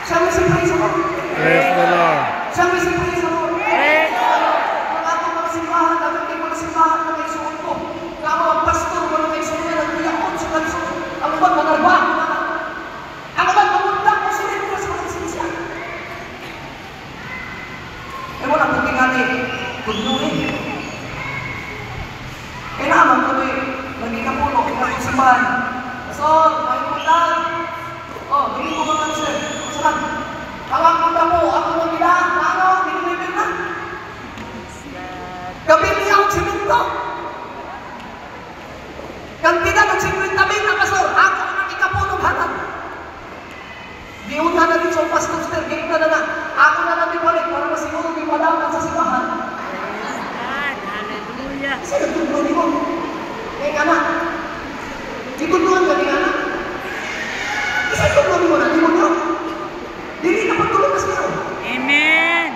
Siya may surprise ako. Praise the Lord. Siya may surprise ako. Praise the Lord. Mga atong mga simbahan, dapat mga simbahan na may suot ko. Kaya mga pastor, mga may suot na nagpilakot sa kansuot. Ang mga manarba, ang mga mamundak ko sulit ko sa mga sinisya. Eh wala kong tingali, tudluin. Eh naman ko naging kapulo, ang simbahan. So, may puntag. Oh, hindi ko mga kanser. Masalan, tawag mo mo, ako mo nila, ano, dinilibig na. Gabi niya ang siminto. Kantidad ng 50 mil na pastor, ako ang ikapulong hanap. Diuna na din sa pastor, game na na. Ako na natin balik para masiguro yung malaman sa simbahan. Hallelujah. Kasi nagtulungan mo. Eh, anak. Itulungan ka ni anak. Kasi itulungan mo na, di mo niyo. Dili na pagtulong na siya. Amen.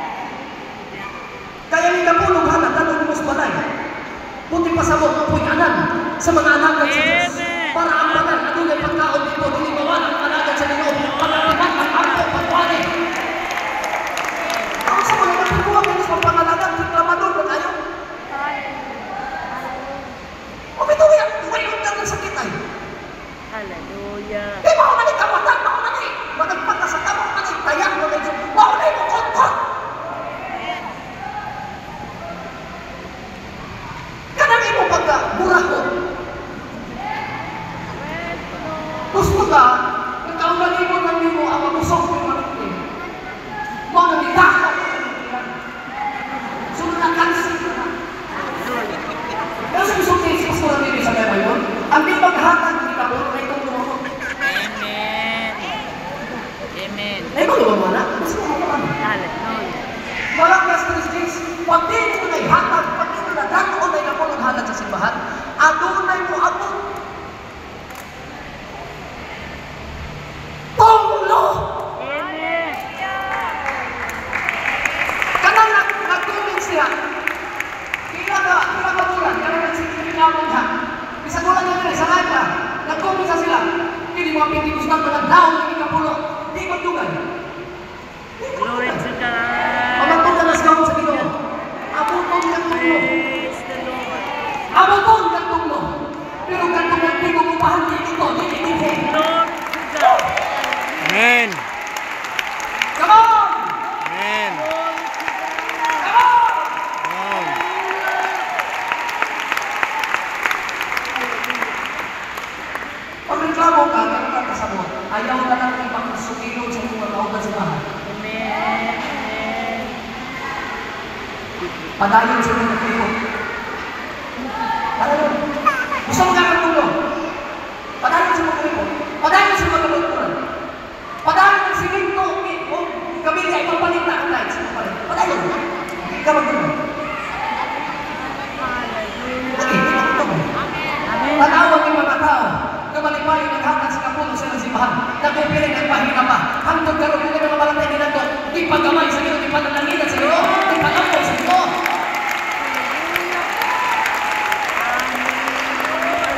Kaya ni kapulong hanap, tanong mo sa balay. Buti pa sa mo, puyanan sa mga anak ng Diyos. Amen. Para ang banal, ano na pagkaon dito, dili mawala ang anak sa Diyos. Pagkakipan, pag-ampo, pag-wali. Ako sa mga nagpikuha, pinis magpangalagan, reklamador, ba't ayaw? O may tuwi, tuwi ka ng sakit ay. Hallelujah. Di mo mali kawatan, mo mali. Magagpagkasata mo mali, tayak mo mali. Mawala mo kontot. Kanang imo pagka, mura ko. Gusto ka, nagkaungalimon ng mo ang magusok ng maniti. Mo nagitako. So, nakansin ka na. Pero sa gusto kayo, sa gusto natin sa kaya yun, ang di maghatag ng kapuro na itong tumukot. Amen. Amen. Eh, maluwang wala. Mas maluwang. Hallelujah. Walang Christians, pag di mo na ihatag, pag di mo na dako na kapuro ng hatag sa simbahan, adunay mo ako. Tunglo! Amen. Kanang nagtulong siya, kila ka bulan, kanang nagsikilinamon ha. Isa bulan niya rin, sa kanya, nagtulong sa sila. Hindi mo ang pintikustan na nagdaon ng ikapulo. Di ko tugay. Glory to God. Amatong ka nasgawon sa Ginoo. Abutong ng tunglo. Praise the Lord. Abutong ng tunglo. Pero katong nagtigong upahan dito, hindi. Glory to God. Amen. Come on! Amen. Come on! Amen. Pag reklamo ka, ganun ka kasabot. Ayaw na lang ipagsusugilod sa mga kautan sa bahay. Amen. Padayon sa mga tulong. Padayon. Gusto mo ka ng tulong? Padayon sa mga tulong. Padayon sa mga tulong. Padayon ng siminto. Kami niya ipapalit na ang lights. Padayon. Hindi ka magtulong. Lagi, hindi ka magtulong. Tanawag yung mga tao na malipayo ng hatag sa kapulo sa simbahan. Nagpupiling ang pahina pa. Hanggang karoon mo ng malatay nila di pagkamay sa iyo, di panananginan sa iyo, di panampo sa iyo.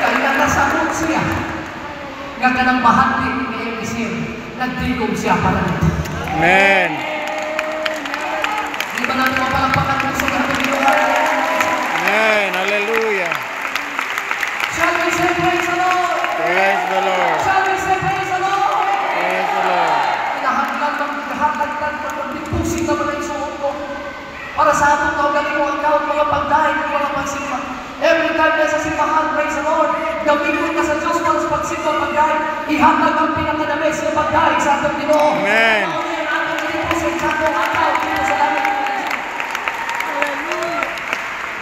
Kaya nasabot siya. Nga kanang bahati ni Elisir, nagtigom siya para nito. Amen. Di ba natin mapalampakan ng gusto ng Panginoon? Amen. Hallelujah. Shall we say praise the Lord? Praise the Lord. Shall we say praise the Lord? Praise the Lord. Lahat-lahat ng pagdipusin na mga Para sa atong kaugali mo ang kaon mga pagdahin, mga pagsimba. Every time na sa simbahan, praise the Lord, gawin ka sa Diyos para sa pagsimba pagdahin. Ihatag ang pinakadamis na pagdahin sa atong Ginoo. Amen. Ang atong dilipusin sa atong akaw dito sa langit.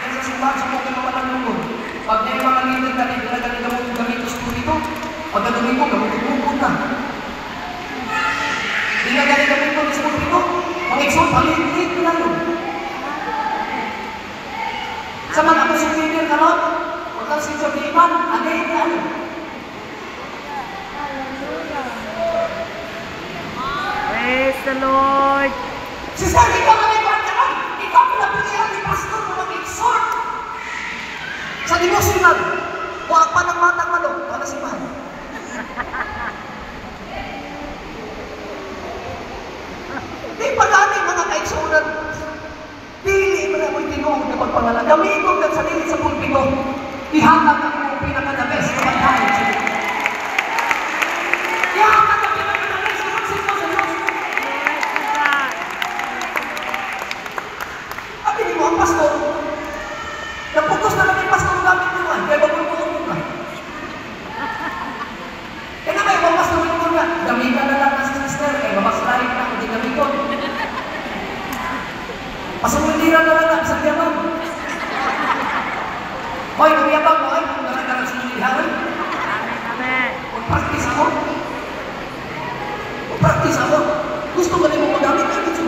Yan sa simbahan sa mga mamalangungod. Pag na yung mga leader ka rin, ginagaling gamitos po dito. Pag gagawin mo, gamitin mo punta. Ginagaling gamitin mo dito. Mag-exalt, palit-lit mo lang yun. Sa mga kusulitin ka ron, huwag kang sinsabihan, anayin ka ano. Praise the Lord. Sister, ikaw na may kwan ka ron. Ikaw pinapilihan ni Pastor mo mag-exhort. Sa devotional, huwag pa ng matang manok, wala si Mahal. Di pa gani mga kaigsunan. Dili mo na mo'y tinuog na pagpangalan. Gamiton ka sa dili sa pulpito. Ihatag ang mong pinakadabes na pagkain sa Diyos. Ihatag ang pinakadabes na pagsimba sa Diyos. Abili mo ang pastor. Naputos na lang yung pastor gamit mo ay. Kaya babulbuon mo ka. Kaya na may ibang pastor mo nga. Gamitan na lang sa sister. Kaya mabaslahin na. Hindi gamiton. Pasumulira na lang sa diyaman. Hoy, kumiyabang mo ay kung nagkakarang sumulirahan. Amen. Mag-practice ako. Mag-practice ako. Gusto mo rin mo magamit ay dito.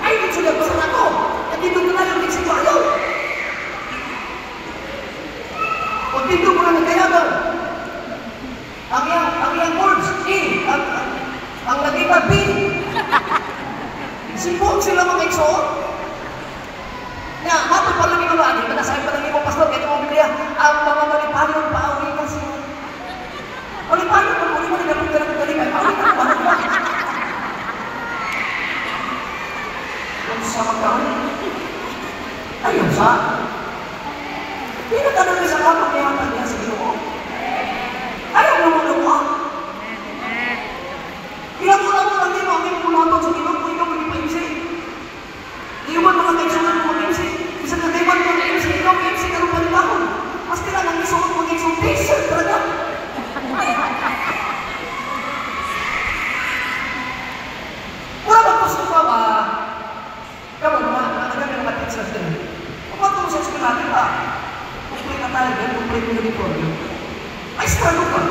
Ay, dito lang basta ako. At dito mo na yung dito ayaw. Kung dito mo na nagkayabaw. Ang iyang words, A. Ang naging B. Sipon sila mga iksoon. Nga, mato pa lang ito ba? Di ba nasabi pa lang ito, Pastor, kaya ito mo Biblia, ang mga malipayong paawin kasi. Malipayong pa, muli mo rin napong ganang galingan, paawin ang paawin. Kung sa magkawin, ayun sa. Pinagtanong niya sa kapag niya ang niya sa Ginoo. Ayaw mo mo mo. Ilang lang din mo, ang iyong pumatong sa Ginoo, kung ikaw magipag-isip. Iwan mga kaisunan mo mag-imsik. Isa na kaiwan mo mag-imsik. Ikaw mag-imsik ka rin panibahon. Mas tila nang isuot mag-imsik. T-shirt talaga. Wala ba gusto ka ba? Kamu naman, nakagami ng mga-teachers din. Kung ba't mo sa school natin ba? Kumplay na tayo din, kumplay mo uniform. Ay, struggle ka.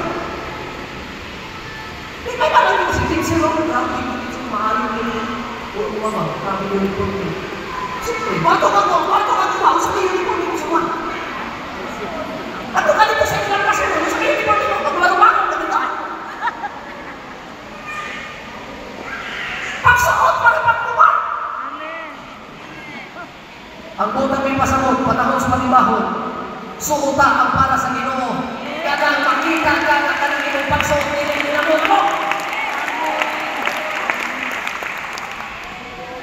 Di ba parang yung si teacher, grabe yung teacher, maaaring yun. O, mama, grabe yung uniform yun. Siyempre, bato ka ako sa uniform mo semua. Bato ka dito sa ilang kasi mo sa uniform mo, maglarubakan ka dito. Pagsuot para pagkuha. Amen. Ang butang may pasahod, panahon sa panibahon, suota ang para sa Ginoo. Kada makita ka na kanang iyong pagsuot nila inamot mo.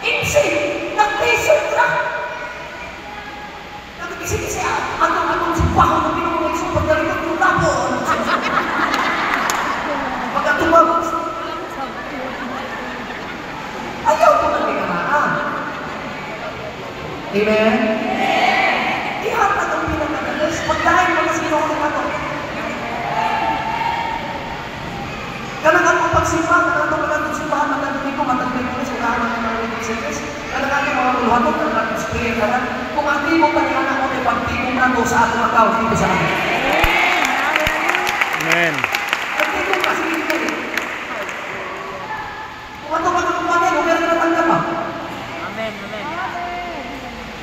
Insi, nag-t-shirt lang. Nag-isip-isip, atong sipaho na pinumulog sa pagdalikot ng tapo. Pagkatumag. Ayaw ko na pinanaan. Amen? Ihatag ang pinakadalas. Pagdahin mo na sa Ginoo ng ato. Kanang atong pagsimba, kanang atong simbahan, matagpili ko na sa kahanan ng mga religious. Kanang atong mga uluhatot, kanang atong spirit, kung aktibo pa niya na ako, ipagtibo na ito sa atong akaw dito sa amin. Amen. Aktibo kasi dito eh. Kung ato ka ng kumpanya, kung na tanda pa. Amen. Amen.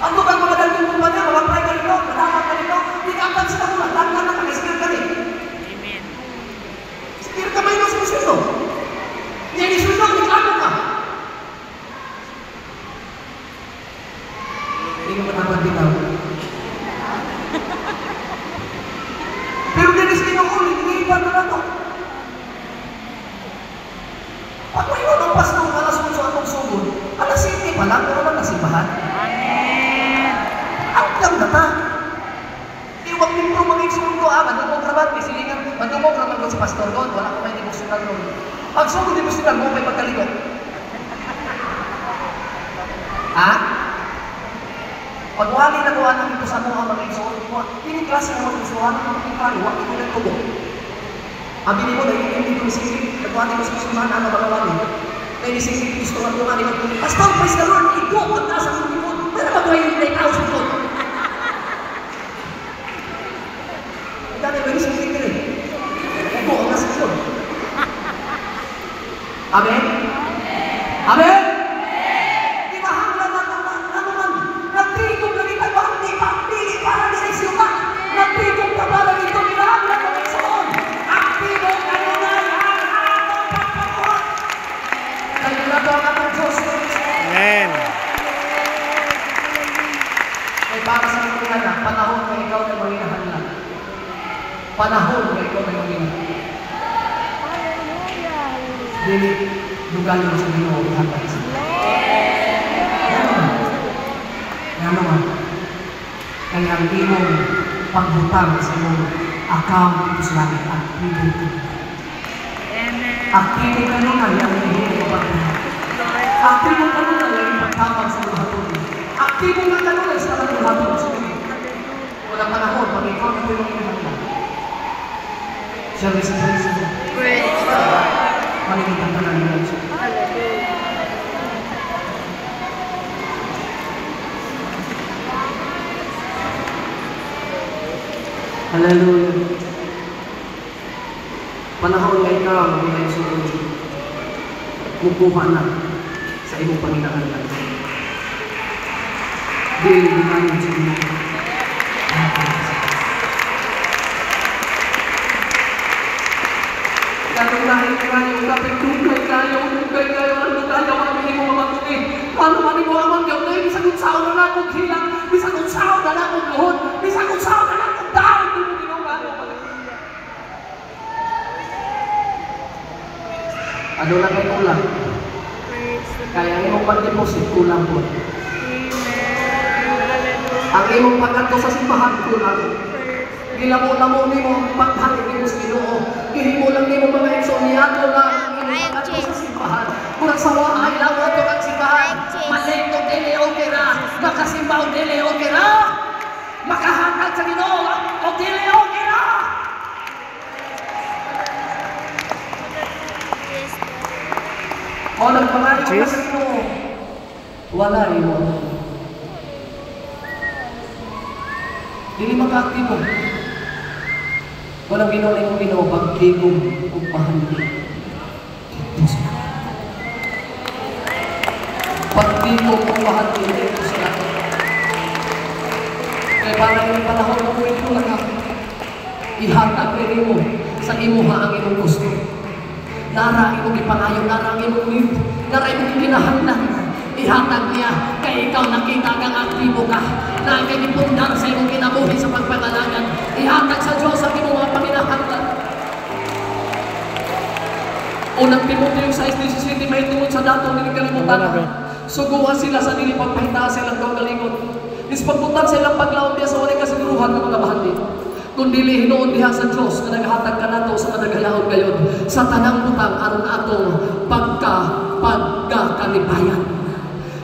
Ato ka mga dalawang kumpanya, mag-apply ka nito, madapat ka nito, hindi ka ang sila mula, tanda na kag-spirit ka rin. Amen. Spirit ka may nasa musulto. Yan isulto, nag-ano ka. Hindi ka matapat bitaw. Pero dinis kinukulit, iniipan na lang ito. Pag may unang pastor na nasunso atong sugod, alas 7 pa lang, pero naman nasibahan. Amen. Ang ganda. Iwag din po mga igsundo, madumog naman, may silingan, madumog naman ko si pastor doon, wala ko may devotional doon. Pag sugod devotional mo, may pagkalikot. Ha? Pag wali na kuha na dito sa mga mga igsoon, ini klase naman ng suhan, mga ipano, wali ko nagtubo. Abi ni mo, dahil hindi ko isisip, nagkuha ko sa suhan, ano ba wali? Dahil isisip, gusto nga kuha ni Magduli, Pastor, praise the Lord, ito, ang taas ang likod, pero magawa yung 9,000 likod. Dati, may isisip ka rin. Ito, ang nasa likod. Amen? Amen? Amen. Ay para sa mga anak, panahon na ikaw na maginahanlan. Panahon na ikaw na maginahanlan. Dili, lugayo sa Ginoo hatag sa Nga naman, kaya ang imong pagbutang sa imong account dito sa langit, aktibo ka. Aktibo ka nung kaya ang hihintay ko pagkakas. Aktibo ka nung kaya ang pagkapag sa mga hatuloy. Aktibo ka nung kaya sa mga hatuloy sa mga. Walang panahon, pag ikaw na tulong inahanlan. Shall we say praise the Lord? Praise God. Maligitang ka na nila siya. Hallelujah. Panahon nga ikaw, mga isunod, mukuha na sa imong panginahanlan. Dili dumayon sa inyo. Katong dahil kayo, kapit tungkay kayo, ano kayo, ang hindi mo mamatunin. Ano man mo amang gaw na, bisa kung sao na lang kong hilang, bisa kung sao na lang kong luhod, bisa kung sao na lang kong dahil, hindi mo ginugano. Ano lang kayo kulang? Kaya ang imong pag-deposit kulang po. Ang imong pagkanto sa simbahan kulang. Gilamo-lamo ni mo ang paghalit ni mo sa Ginoo. Gihimo lang ni mo mga eksonyato na ang imong pagkanto sa simbahan. Kung sa wahay lang mo ang simbahan, malento dili okera, makasimbaw dili okera, makahatag sa Ginoo o dili okera. O nagpangayo ka sa Ginoo, wala rin mo. Dili maka-aktibo. Walang Ginoo na yung Ginoo, pag-tigong kung pahalin. Pag-tigong kung pahalin, ito sila. Kaya parang yung panahon mo ito lang ako. Ihatag rin mo sa imuha ang imong gusto. Nara imong ipangayo, nara imong live, nara imong kinahanglan. Ihatag niya, kaya ikaw nakita kang aktibo ka, na kagipundang sa imong kinabuhi sa pagpangalagan. Ihatag sa Diyos ang imong mga panginahanglan. Unang Timoteo 6:17, may tungod sa datong nilikalimutan. Suguhan sila sa nilipagpahita sa ilang kaugalingon. Ispagputan sa ilang paglaon diya sa walay kasiguruhan ng mga bahandi. Kundi hinoon diha sa Diyos na naghatag ka nato sa madagayahon gayon sa tanang butang aron atong pagkakalipayan.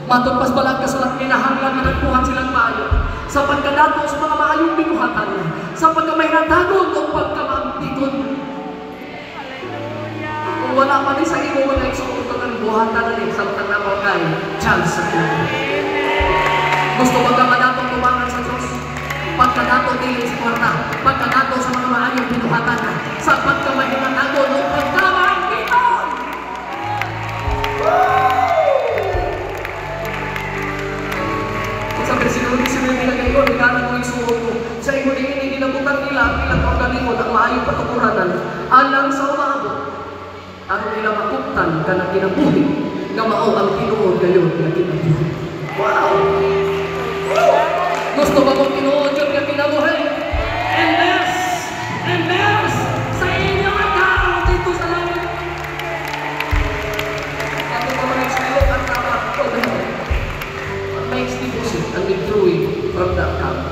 Matod pas balang kasulat kinahanglan na nagpuhan silang maayo sa pagkadato sa mga maayong binuhatan, sa pagkamahiratagon o pagkamamtikon. Kung wala pa rin sa imo mga isuot ng buhatan na rin sa matang kay chance sa ito. Gusto ba ka manatong tumangan sa Diyos? Pagkadato din sa kwarta, pagkadato sa mga maayong binuhatan, sa pagkamahiratagon o pagkamamtikon. Sa presidente sila nila ngayon, ikanan mo isuot mo. Sa imo din inilabutan nila, ilang kaugalingon ang maayong patukuranan, alang sa umabot. Ang nila makuptan ka na kinabuhi, na mao ang tinuod gayon na kinabuhi. Wow! Gusto ba mong tinuod yun na kinabuhi? And there's sa inyong account dito sa langit. Ako pa mga ekspilo at tama ko na yun. Makes deposit and withdrawing from the account.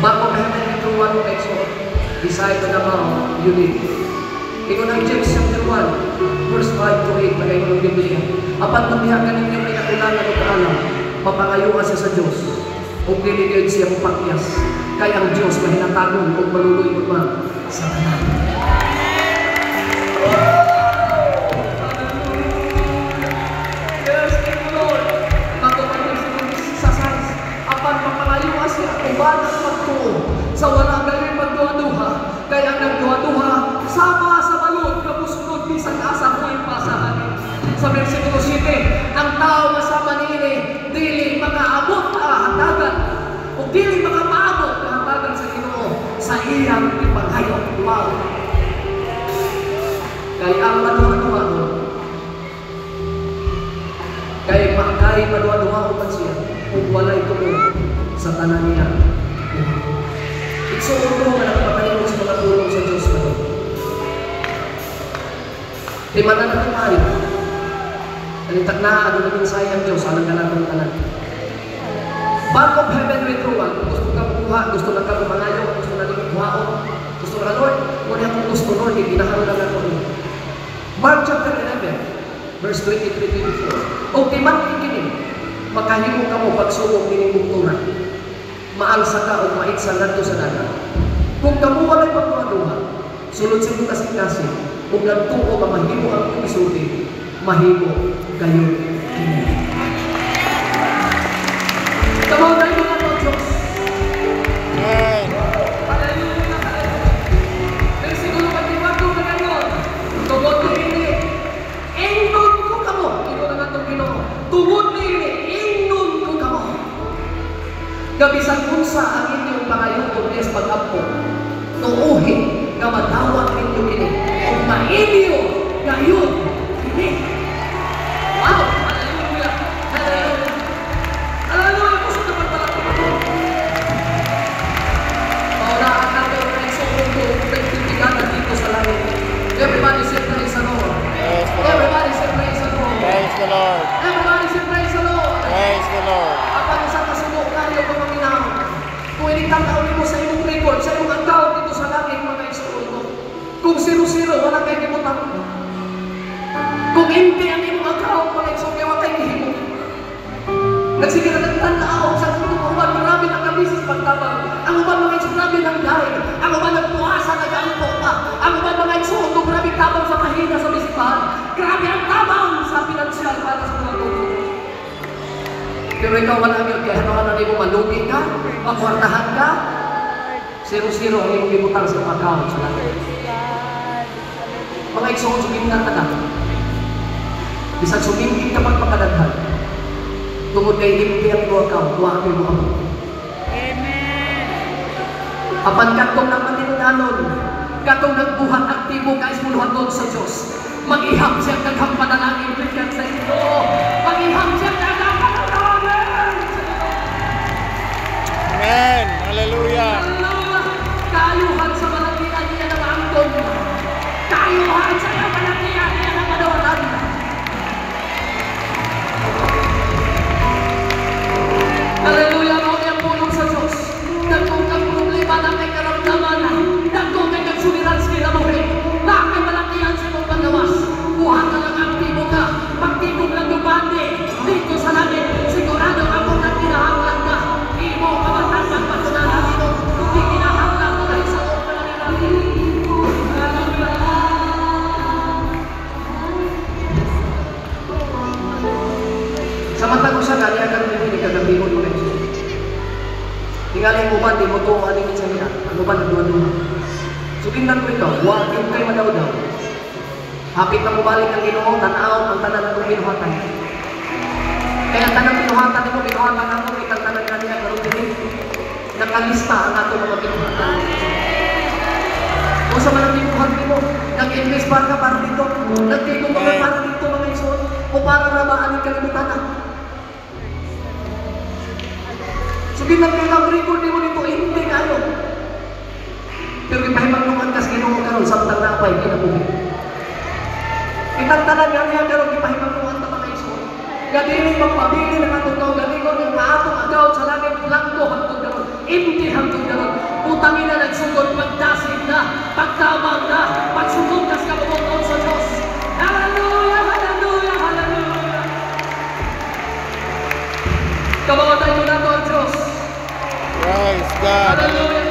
Bago ka na withdrawal mo exo, decide on the amount you need. Ikaw ng James chapter 1, verse 5 to 8, magay mo ng Biblia. Apat na bihagan ninyo may nakulangan o kaalam, papangayuan siya sa Diyos. o diligid siyang pakyas. Kaya ang Diyos mahinatagon kung maluloy mo man sa tanan. Yes, thank you, Lord. Matupad sa size. Apan mapalayo siya, uban ang magtuo. Sa wala galing magduha-duha. Kaya ang nagduha-duha, sama sa balod, kapusunod, bisang asa mo yung pasahan. Sa versikulo 7, ang tao na sama niini, dili makaabot na hatagan, o dili makapaabot na hatagan sa Ginoo sa iyang ipaghayon. Wow! Kaya ang maduha-duha mo, kaya maduha-duha mo man siya, kung wala'y tumo sa tanan niya. So, ito nga nakapatalimog sa mga tulong sa Diyos na ito. Di man na tayo. Nalitak na, ano naging sayang Diyos, alang ka lang ng tanan. Back of heaven withdrawal, gusto ka makuha, gusto na ka mamanayo, gusto na rin kuhaon, gusto na Lord, muli akong gusto Lord, ipinahalo na lang ako. Mark chapter 11, verse 23-24. O di man ikinin, makahimo ka mo pagsubok nining bukturan. Maalsa ka o maitsa ngadto sa dagat. Kung kamo walay pagduha-duha, sulod sa imong kasing-kasing, kung nagtuo mamahimo ang isulti, mahimo kayo kini. Tamaw tayo mga Diyos. Amen. Hallelujah, hallelujah. Versikulo 24 na ngayon, tungod niini, ingnon ko kamo. Ino na natong Ginoo. Tungod niini, ingnon ko kamo. Gabisan unsa ang inyong pangayoon is pag-ampo. Tuuhin nga madawat ninyo kini. O mainyo gayon kini. Wow! Hallelujah! Hallelujah! Hallelujah! Gusto na pagpalapit ako. Maunaan natin ang isong nagtitiganan dito sa langit. Everybody say praise the Lord. Everybody say praise the Lord. Praise the Lord. Everybody say praise the Lord. Praise the Lord. Kapag isang kasubok kayo pamaminaw, kung initataon mo sa imong record, sa imong account dito sa langit, mga isuon mo. Kung 0-0, wala kayo kimutan. Kung hindi ang imong account, mga isuon, wala kayo kihimo. Nagsige na nagtanaw sa kung uban, marami ng kabisis pagtabang. Ang uban mga isuon, marami ng dahil. Ang uban nagpuasa, nag-ampo pa. Ang uban mga isuon, grabe tabang sa mahina sa bisipan. Grabe ang tabang sa pinansyal para sa mga tulong. Pero ikaw wala yun, kaya ano na mo malugi ka, makwartahan ka, 0-0 ang iyong ibutang sa account sa langit. Mga iksoon, sumingnan ka na. Bisag sumingin ka pagpakadaghan. Tungod kay hindi ang iyong account, huwag kayo mo ako. Amen. Apan katong ng maninanon, katong nagbuhat aktibo ka ismuluhan doon sa Diyos. Mag-iham siya kaghang panalangin bigyan sa ito. Mag-iham siya kaghang panalangin. Amen. Hallelujah. Kayuhan sa malatian niya ng angkon. Kayuhan sa malatian niya ng madawalan. Hallelujah, mga yung pulong sa Diyos. Nagkong kang problema na may karamdaman. Nagkong kang kagsuliran sa kinabuhi. Bakit malatian sa mong pagawas? Buhat na lang aktibo ka. Pagtigong lang yung bandi. Dito sa langit, sigurado ako na kinahanglan ka. Imo kamatang patunahan dito. Hindi kinahanglan ko dahil sa oong panalangin. Samantang ko siya kanya kang hindi kagabimon mga ito. Tingalin mo ba, di mo ito alingin sa niya. Ano ba nagduwa-duwa? Sugingnan ko ikaw, huwag yung kayo madaw-daw. Hapit na bumalik ang Ginoo, tanaw ang tanan ng binuhatan. Kaya tanang binuhatan mo, binuhatan ako, itang tanan na niya, karong dinig. Nakalista ang ato mga binuhatan. Kung sa mga binuhatan mo, nag-invest para dito, nagtigong mga para dito mga isuot, o para rabaan ang kalimutan na. Sugingnan ko ikaw, record mo nito, hindi kayo. Pero ipahimang naman kas Ginoo karon samtang napay kinabuhi. Itang tanan nga niya karon ipahimang naman ta mga isuot. Gadiling magpabili ng atong tao, galingon ng maatong agaw sa langit langko hangtod karon. Hindi hangtod karon. Utangin na nagsugod, pagdasin na, pagtabang na, pagsugod kas kabubuton sa Diyos. Hallelujah, hallelujah, hallelujah. Kababatay ko na to ang Diyos. God. Hallelujah.